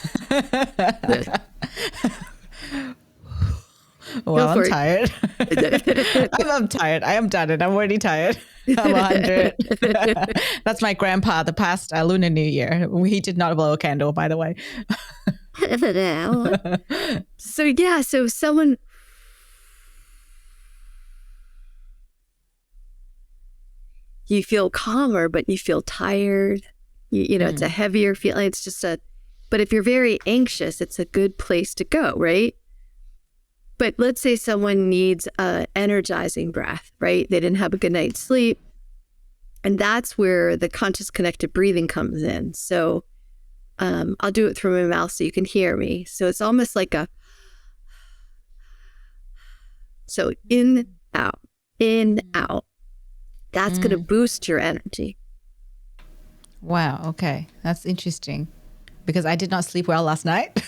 Well, I'm tired. I'm tired. I am done. I'm already tired. I'm 100. That's my grandpa, the past Lunar New Year. He did not blow a candle, by the way. So someone... You feel calmer, but you feel tired. You know, it's a heavier feeling. It's just but if you're very anxious, it's a good place to go, right? But let's say someone needs a energizing breath, right? They didn't have a good night's sleep. And that's where the conscious connected breathing comes in. So I'll do it through my mouth so you can hear me. So it's almost like so in, out. That's going to boost your energy. Wow. Okay. That's interesting because I did not sleep well last night.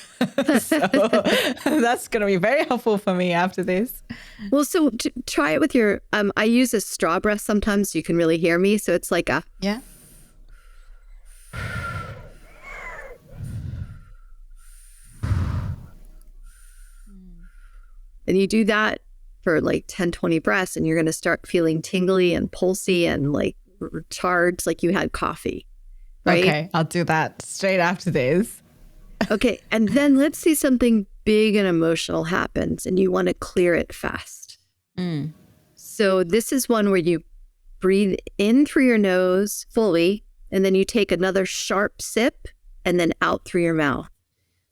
So that's going to be very helpful for me after this. Well, so try it with your, I use a straw breath sometimes so you can really hear me. So it's like a. Yeah. And you do that for like 10, 20 breaths and you're going to start feeling tingly and pulsy and like recharged like you had coffee. Right? Okay, I'll do that straight after this. Okay, and then let's say something big and emotional happens and you want to clear it fast. So this is one where you breathe in through your nose fully and then you take another sharp sip and then out through your mouth.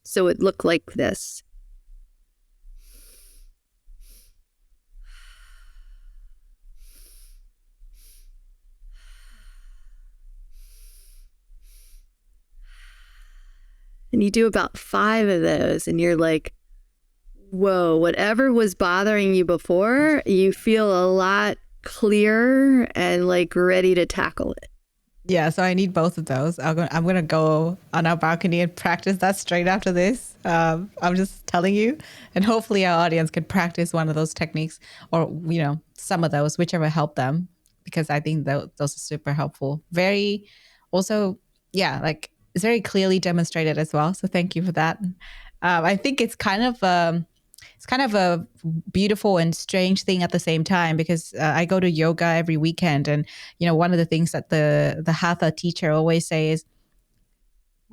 So it looked like this. And you do about 5 of those and you're like, whoa, whatever was bothering you before, you feel a lot clearer and like ready to tackle it. Yeah, so I need both of those. I'm going to go on our balcony and practice that straight after this. I'm just telling you. And hopefully our audience can practice one of those techniques or, you know, some of those, whichever help them, because I think those are super helpful. Very also, yeah, like it's very clearly demonstrated as well. So thank you for that. I think it's kind of a beautiful and strange thing at the same time because I go to yoga every weekend, and you know one of the things that the hatha teacher always says is,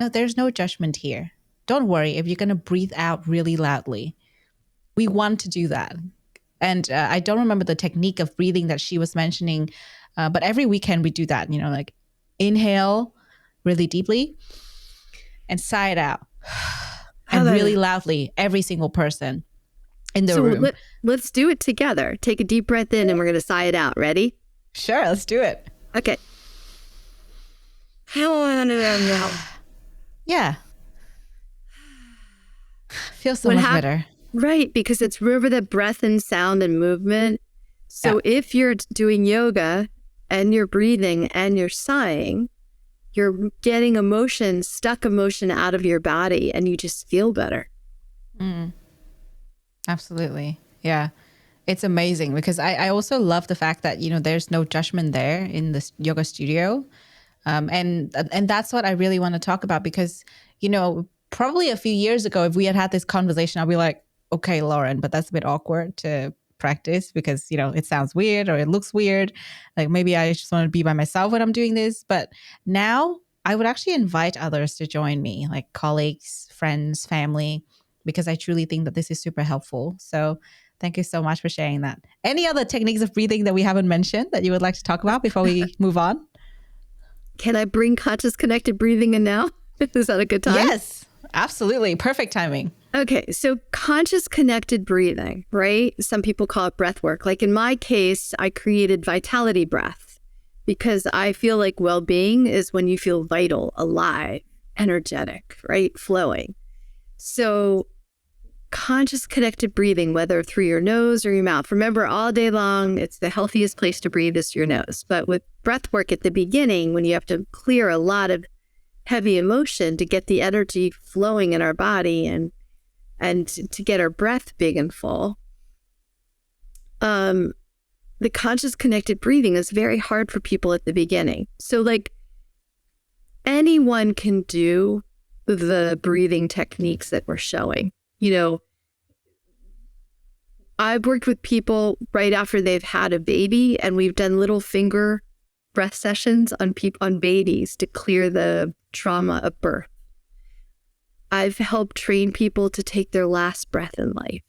no, there's no judgment here. Don't worry if you're going to breathe out really loudly. We want to do that. And I don't remember the technique of breathing that she was mentioning, but every weekend we do that. You know, like inhale really deeply and sigh it out. And really loudly, every single person in the room. Let's do it together. Take a deep breath in and we're going to sigh it out. Ready? Sure, let's do it. Okay. Yeah. Feels so much better. Right, because it's remember the breath and sound and movement. So if you're doing yoga and you're breathing and you're sighing, you're getting emotion, stuck emotion out of your body and you just feel better. Absolutely. Yeah. It's amazing because I also love the fact that, you know, there's no judgment there in the yoga studio. And that's what I really want to talk about because, you know, probably a few years ago, if we had this conversation, I'll be like, okay, Lauren, but that's a bit awkward to practice because, you know, it sounds weird or it looks weird. Like maybe I just want to be by myself when I'm doing this. But now I would actually invite others to join me, like colleagues, friends, family, because I truly think that this is super helpful. So thank you so much for sharing that. Any other techniques of breathing that we haven't mentioned that you would like to talk about before we move on? Can I bring conscious connected breathing in now? Is that a good time? Yes, absolutely. Perfect timing. Okay, so conscious connected breathing, right? Some people call it breath work. Like in my case, I created vitality breath because I feel like well-being is when you feel vital, alive, energetic, right? Flowing. So conscious connected breathing, whether through your nose or your mouth. Remember, all day long, it's the healthiest place to breathe is your nose. But with breath work at the beginning, when you have to clear a lot of heavy emotion to get the energy flowing in our body and to get our breath big and full. The conscious connected breathing is very hard for people at the beginning. So like anyone can do the breathing techniques that we're showing. You know, I've worked with people right after they've had a baby, and we've done little finger breath sessions on babies to clear the trauma of birth. I've helped train people to take their last breath in life,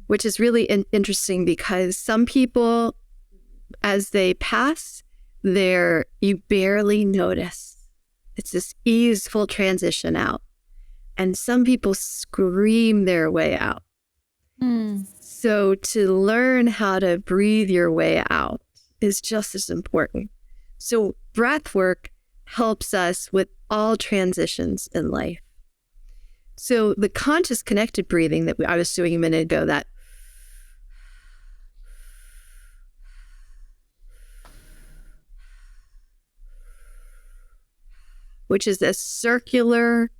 which is really interesting because some people, as they pass, you barely notice. It's this easeful transition out. And some people scream their way out. So to learn how to breathe your way out is just as important. So breath work helps us with all transitions in life. So the conscious connected breathing that I was doing a minute ago, that which is a circular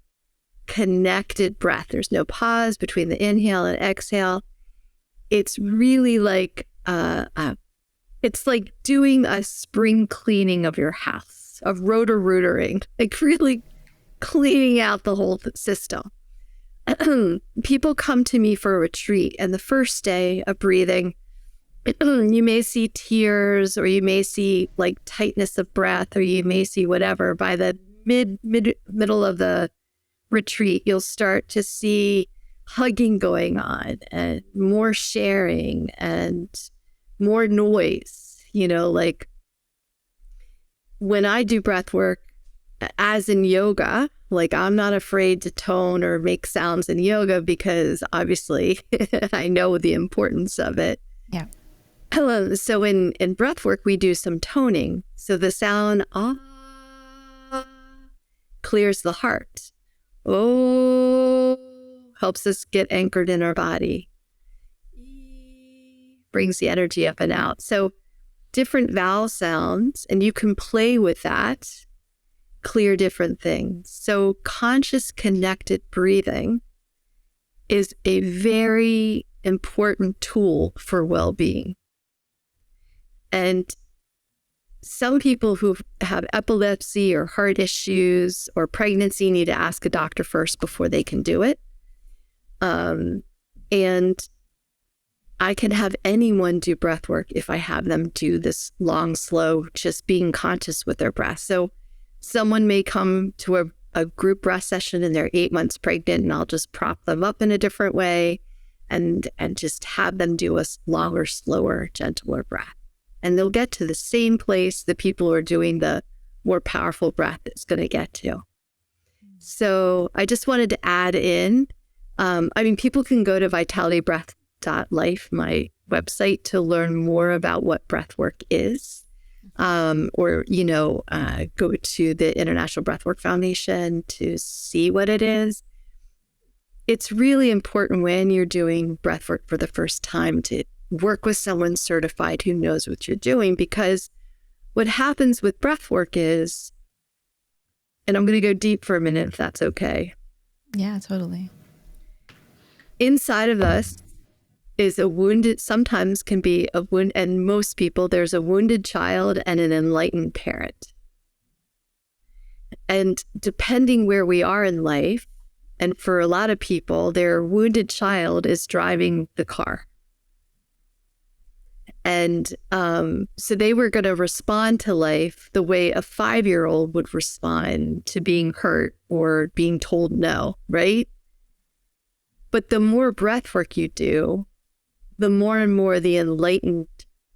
connected breath. There's no pause between the inhale and exhale. It's really like it's like doing a spring cleaning of your house, of rotor-rootering, like really cleaning out the whole system. People come to me for a retreat, and the first day of breathing, you may see tears, or you may see like tightness of breath, or you may see whatever. By the middle of the retreat, you'll start to see hugging going on, and more sharing, and more noise. You know, like when I do breath work, as in yoga, like I'm not afraid to tone or make sounds in yoga because obviously I know the importance of it. Yeah. So in breath work, we do some toning. So the sound clears the heart. Oh, helps us get anchored in our body. Brings the energy up and out. So different vowel sounds, and you can play with that, clear different things. So conscious connected breathing is a very important tool for well-being. And some people who have epilepsy or heart issues or pregnancy need to ask a doctor first before they can do it. And I can have anyone do breath work if I have them do this long, slow, just being conscious with their breath. So someone may come to a group breath session and they're 8 months pregnant, and I'll just prop them up in a different way and just have them do a longer, slower, gentler breath. And they'll get to the same place the people who are doing the more powerful breath is going to get to. So I just wanted to add in, people can go to vitality-breath.life, my website, to learn more about what breath work is. Or go to the International Breathwork Foundation to see what it is. It's really important when you're doing breathwork for the first time to work with someone certified who knows what you're doing, because what happens with breathwork is, and I'm going to go deep for a minute if that's okay. Yeah, totally. Inside of us is a wounded, sometimes can be a wound, and most people, there's a wounded child and an enlightened parent. And depending where we are in life, and for a lot of people, their wounded child is driving the car. And so they were going to respond to life the way a 5-year-old would respond to being hurt or being told no, right? But the more breath work you do, the more and more the enlightened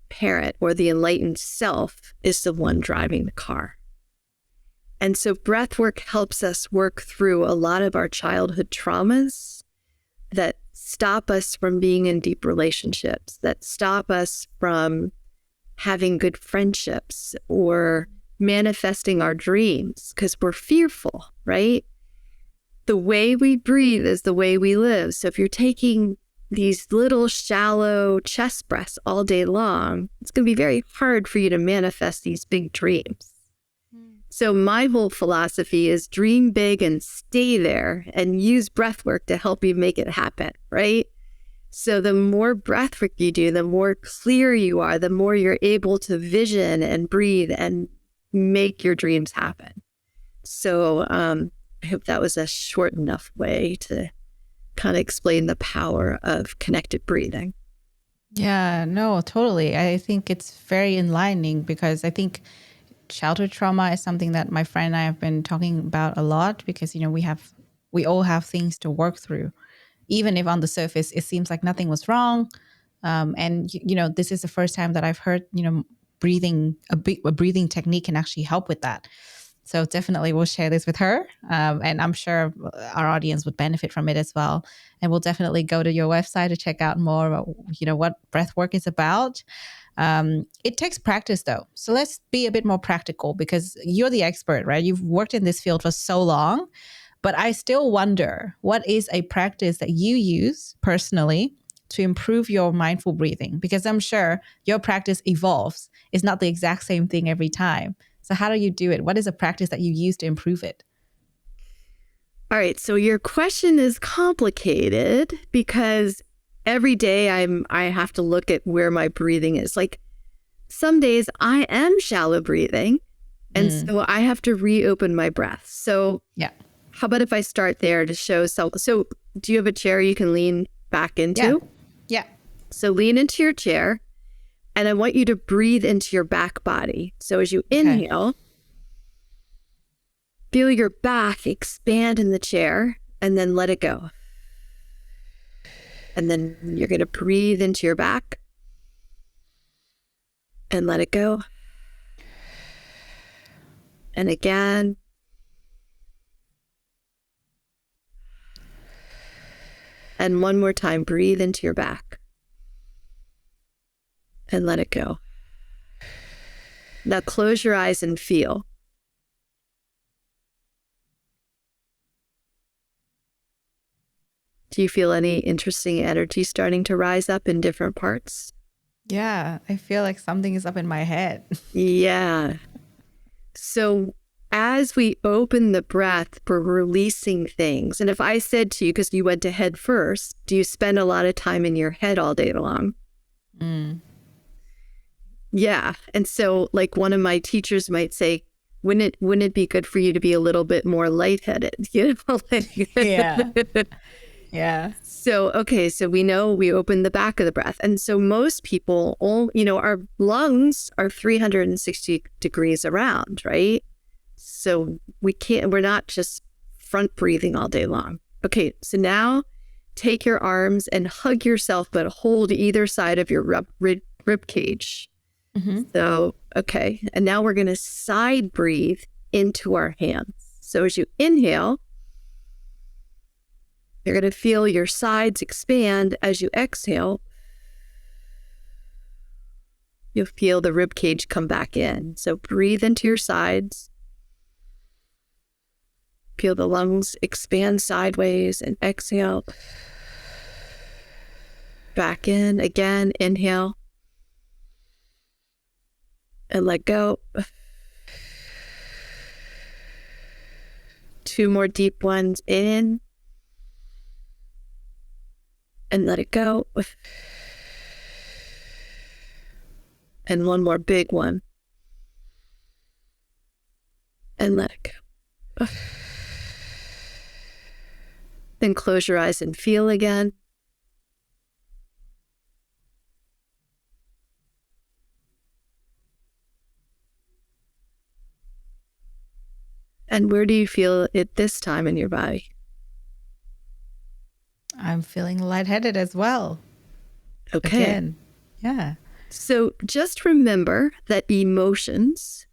parent or the enlightened self is the one driving the car. And so breath work helps us work through a lot of our childhood traumas that stop us from being in deep relationships, that stop us from having good friendships or manifesting our dreams because we're fearful, right? The way we breathe is the way we live. So if you're taking these little shallow chest breaths all day long, it's going to be very hard for you to manifest these big dreams. So my whole philosophy is dream big and stay there and use breath work to help you make it happen, right? So the more breath work you do, the more clear you are, the more you're able to vision and breathe and make your dreams happen. So I hope that was a short enough way to kind of explain the power of connected breathing. Yeah, no, totally. I think it's very enlightening because I think childhood trauma is something that my friend and I have been talking about a lot because, we all have things to work through, even if on the surface it seems like nothing was wrong. And this is the first time that I've heard, breathing, a breathing technique can actually help with that. So definitely we'll share this with her. And I'm sure our audience would benefit from it as well. And we'll definitely go to your website to check out more about, what breath work is about. It takes practice though. So let's be a bit more practical because you're the expert, right? You've worked in this field for so long, but I still wonder, what is a practice that you use personally to improve your mindful breathing? Because I'm sure your practice evolves. It's not the exact same thing every time. So how do you do it? What is a practice that you use to improve it? All right. So your question is complicated because every day I have to look at where my breathing is. Like some days I am shallow breathing. And so I have to reopen my breath. So yeah, how about if I start there to show self? So do you have a chair you can lean back into? Yeah. So lean into your chair. And I want you to breathe into your back body. So as you inhale, feel your back expand in the chair and then let it go. And then you're going to breathe into your back and let it go. And again. And one more time, breathe into your back. And let it go. Now close your eyes and feel. Do you feel any interesting energy starting to rise up in different parts? Yeah, I feel like something is up in my head. Yeah. So as we open the breath, we're releasing things. And if I said to you, because you went to head first, do you spend a lot of time in your head all day long? Yeah. And so like one of my teachers might say, wouldn't it be good for you to be a little bit more lightheaded? Yeah. Yeah. So, okay. So we know we open the back of the breath. And so most people, our lungs are 360 degrees around, right? So we're not just front breathing all day long. Okay. So now take your arms and hug yourself, but hold either side of your rib cage. So, okay. And now we're going to side breathe into our hands. So as you inhale, you're going to feel your sides expand. As you exhale, you'll feel the rib cage come back in. So breathe into your sides. Feel the lungs expand sideways and exhale. Back in again, inhale. And let go. 2 more deep ones in. And let it go. And 1 more big one. And let it go. Then close your eyes and feel again. And where do you feel it this time in your body? I'm feeling lightheaded as well. Okay. Again. Yeah. So just remember that emotions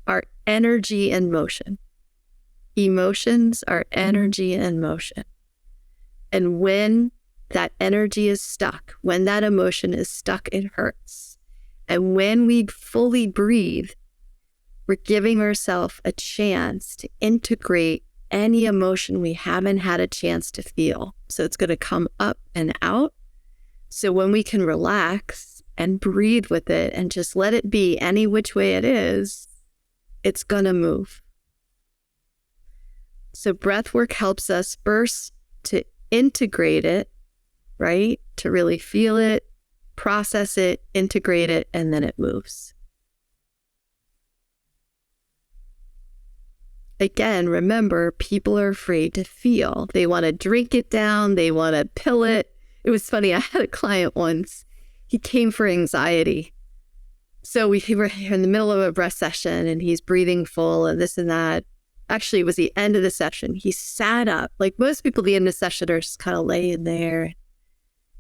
are energy and motion. Emotions are energy and motion. And when that energy is stuck, when that emotion is stuck, it hurts. And when we fully breathe, we're giving ourselves a chance to integrate any emotion we haven't had a chance to feel. So it's going to come up and out. So when we can relax and breathe with it and just let it be any which way it is, it's going to move. So breath work helps us first to integrate it, right? To really feel it, process it, integrate it, and then it moves. Again, remember, people are afraid to feel. They want to drink it down. They want to pill it. It was funny. I had a client once. He came for anxiety. So we were in the middle of a breath session and he's breathing full and this and that. Actually, it was the end of the session. He sat up. Like most people at the end of the session are just kind of laying there,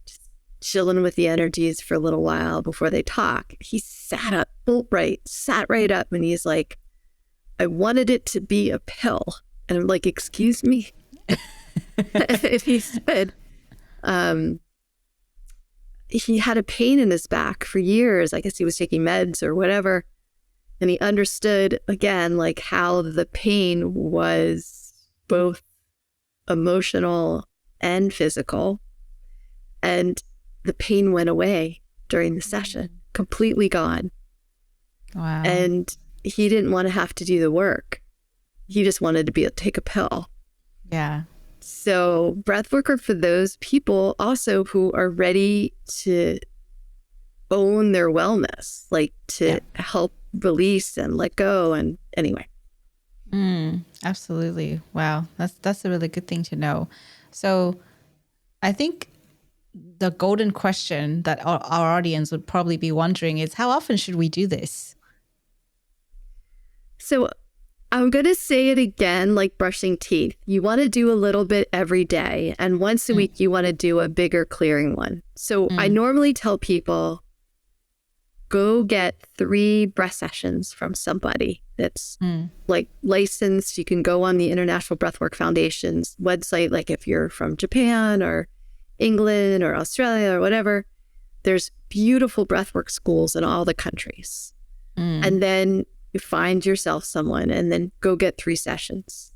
just chilling with the energies for a little while before they talk. He sat up, sat right up, and he's like, I wanted it to be a pill. And I'm like, excuse me? And he said, he had a pain in his back for years. I guess he was taking meds or whatever. And he understood, again, like how the pain was both emotional and physical. And the pain went away during the session, completely gone. Wow. And he didn't want to have to do the work. He just wanted to take a pill. Yeah. So breathwork are for those people also who are ready to own their wellness, like to help release and let go. And anyway. Absolutely. Wow. That's a really good thing to know. So I think the golden question that our audience would probably be wondering is, how often should we do this? So I'm going to say it again, like brushing teeth. You want to do a little bit every day. And once a week, you want to do a bigger clearing one. So I normally tell people, go get 3 breath sessions from somebody that's like licensed. You can go on the International Breathwork Foundation's website. Like if you're from Japan or England or Australia or whatever, there's beautiful breathwork schools in all the countries. And then you find yourself someone and then go get 3 sessions.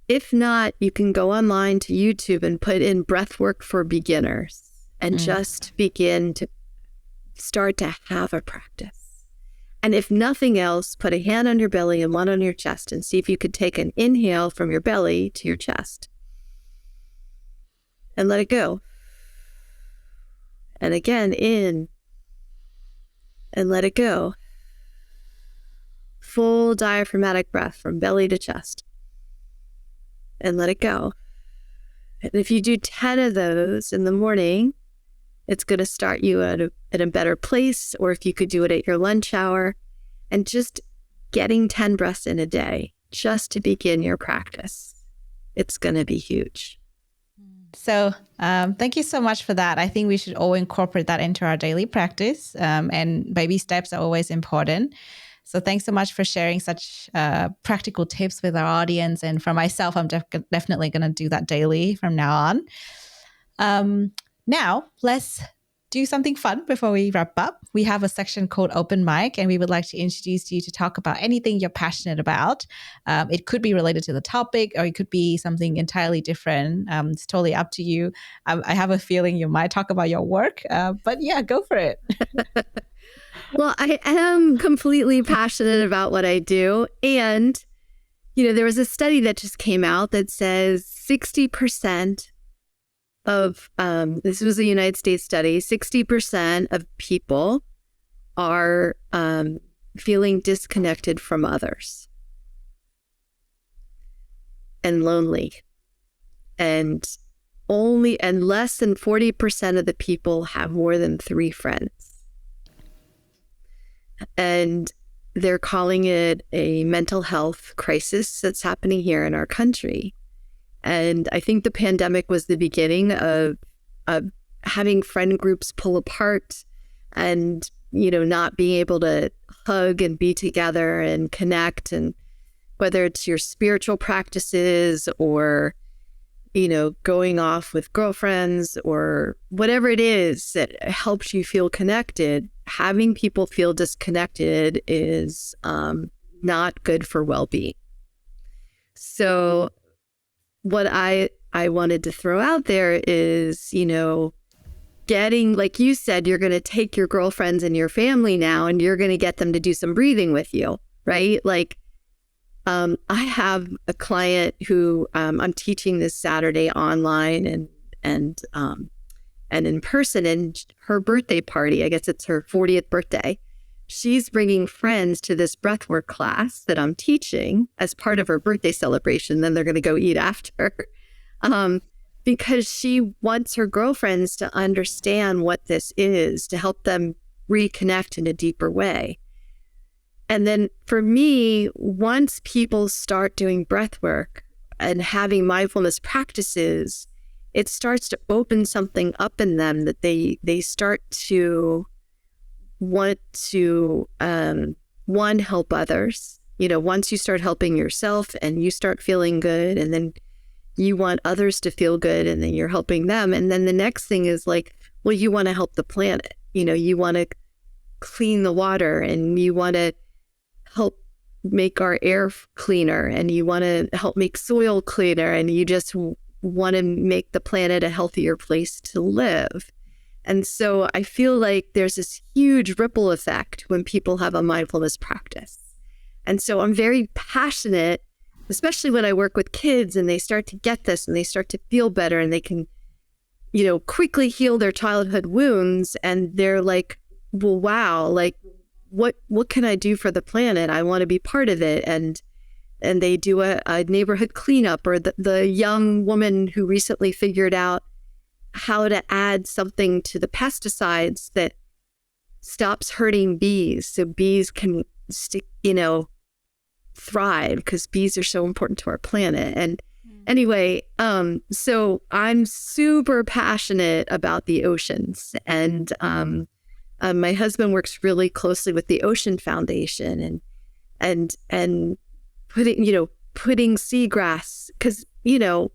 If not, you can go online to YouTube and put in breathwork for beginners and just begin to start to have a practice. And if nothing else, put a hand on your belly and one on your chest and see if you could take an inhale from your belly to your chest. And let it go. And again, in. And let it go. Full diaphragmatic breath from belly to chest. And let it go. And if you do 10 of those in the morning, it's going to start you at a better place. Or if you could do it at your lunch hour, and just getting 10 breaths in a day just to begin your practice, it's going to be huge. So thank you so much for that. I think we should all incorporate that into our daily practice, and baby steps are always important. So thanks so much for sharing such practical tips with our audience. And for myself, I'm definitely going to do that daily from now on. Now, let's do something fun before we wrap up. We have a section called Open Mic, and we would like to introduce you to talk about anything you're passionate about. It could be related to the topic, or it could be something entirely different. It's totally up to you. I have a feeling you might talk about your work, but yeah, go for it. Well, I am completely passionate about what I do. And, there was a study that just came out that says 60% of, this was a United States study, 60% of people are feeling disconnected from others and lonely. And less than 40% of the people have more than 3 friends. And they're calling it a mental health crisis that's happening here in our country. And I think the pandemic was the beginning of having friend groups pull apart and, not being able to hug and be together and connect. And whether it's your spiritual practices or, going off with girlfriends or whatever it is that helps you feel connected, having people feel disconnected is not good for well-being. So what I wanted to throw out there is, getting, like you said, you're going to take your girlfriends and your family now, and you're going to get them to do some breathing with you, right? Like, I have a client who I'm teaching this Saturday online and in person, and her birthday party, I guess it's her 40th birthday. She's bringing friends to this breathwork class that I'm teaching as part of her birthday celebration. Then they're going to go eat after. Because she wants her girlfriends to understand what this is, to help them reconnect in a deeper way. And then for me, once people start doing breath work and having mindfulness practices, it starts to open something up in them that they start to want to, one, help others. You know, once you start helping yourself and you start feeling good, and then you want others to feel good, and then you're helping them. And then the next thing is like, well, you want to help the planet. You know, you want to clean the water, and you want to help make our air cleaner, and you want to help make soil cleaner, and you just want to make the planet a healthier place to live. And so I feel like there's this huge ripple effect when people have a mindfulness practice. And so I'm very passionate, especially when I work with kids and they start to get this and they start to feel better, and they can, you know, quickly heal their childhood wounds. And they're like, well, wow, like, what can I do for the planet? I want to be part of it. And they do a neighborhood cleanup, or the young woman who recently figured out how to add something to the pesticides that stops hurting bees, so bees can thrive, because bees are so important to our planet. And anyway, so I'm super passionate about the oceans, and my husband works really closely with the Ocean Foundation and putting seagrass, because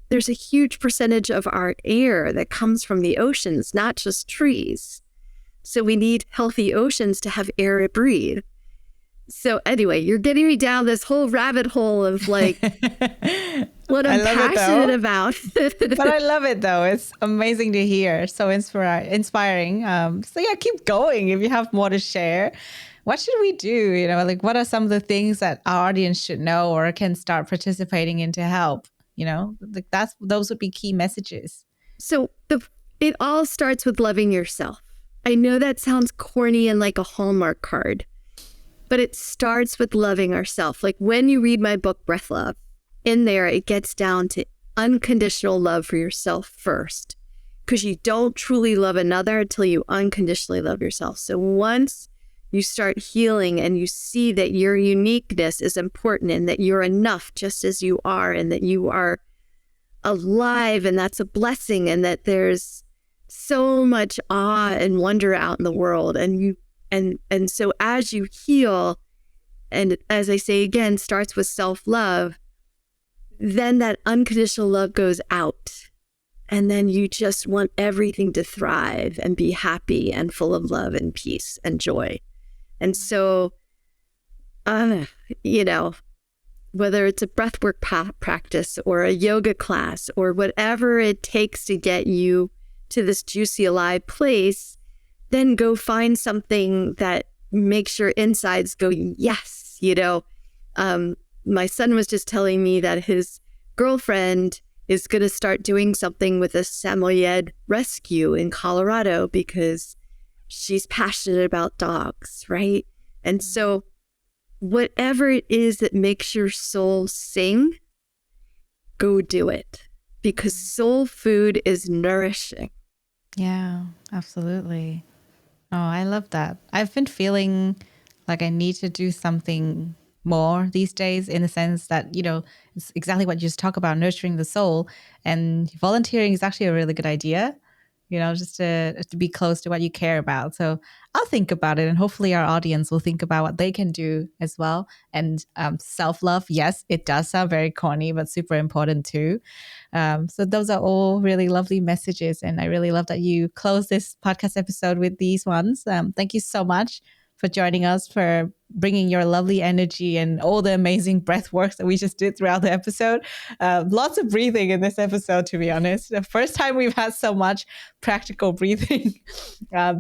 there's a huge percentage of our air that comes from the oceans, not just trees. So we need healthy oceans to have air to breathe. So anyway, you're getting me down this whole rabbit hole of like what I'm passionate about. But I love it though. It's amazing to hear. So inspiring. So yeah, keep going if you have more to share. What should we do? Like what are some of the things that our audience should know or can start participating in to help? Like those would be key messages. So it all starts with loving yourself. I know that sounds corny and like a Hallmark card, but it starts with loving ourselves. Like when you read my book, Breath Love, in there, it gets down to unconditional love for yourself first, because you don't truly love another until you unconditionally love yourself. So once you start healing and you see that your uniqueness is important and that you're enough just as you are, and that you are alive, and that's a blessing, and that there's so much awe and wonder out in the world, and so as you heal, and as I say again, starts with self-love, then that unconditional love goes out, and then you just want everything to thrive and be happy and full of love and peace and joy. And so, whether it's a breathwork practice or a yoga class or whatever it takes to get you to this juicy, alive place, then go find something that makes your insides go, yes. My son was just telling me that his girlfriend is going to start doing something with a Samoyed rescue in Colorado because she's passionate about dogs, right? And so whatever it is that makes your soul sing, go do it, because soul food is nourishing. Yeah, absolutely. Oh, I love that. I've been feeling like I need to do something more these days, in the sense that, it's exactly what you just talk about, nurturing the soul, and volunteering is actually a really good idea, just to be close to what you care about. So I'll think about it, and hopefully our audience will think about what they can do as well. And self-love, yes, it does sound very corny, but super important too. So those are all really lovely messages. And I really love that you close this podcast episode with these ones. Thank you so much for joining us, for bringing your lovely energy and all the amazing breath work that we just did throughout the episode. Lots of breathing in this episode, to be honest. The first time we've had so much practical breathing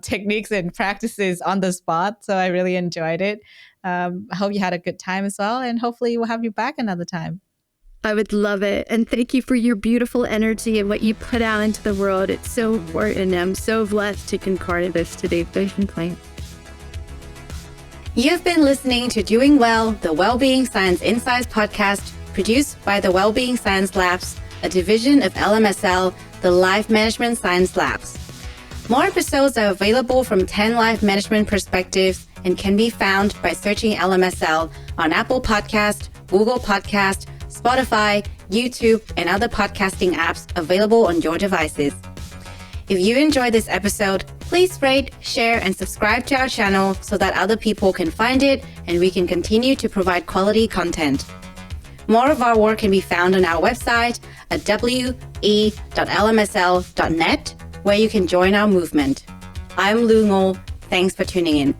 techniques and practices on the spot. So I really enjoyed it. I hope you had a good time as well. And hopefully we'll have you back another time. I would love it. And thank you for your beautiful energy and what you put out into the world. It's so important. I'm so blessed to concur this today. Vision plan. You've been listening to Doing Well, the Wellbeing Science Insights Podcast, produced by the Wellbeing Science Labs, a division of LMSL, the Life Management Science Labs. More episodes are available from 10 life management perspectives and can be found by searching LMSL on Apple Podcast, Google Podcast, Spotify, YouTube, and other podcasting apps available on your devices. If you enjoyed this episode, please rate, share, and subscribe to our channel so that other people can find it and we can continue to provide quality content. More of our work can be found on our website at we.lmsl.net, where you can join our movement. I'm Lu Ngo. Thanks for tuning in.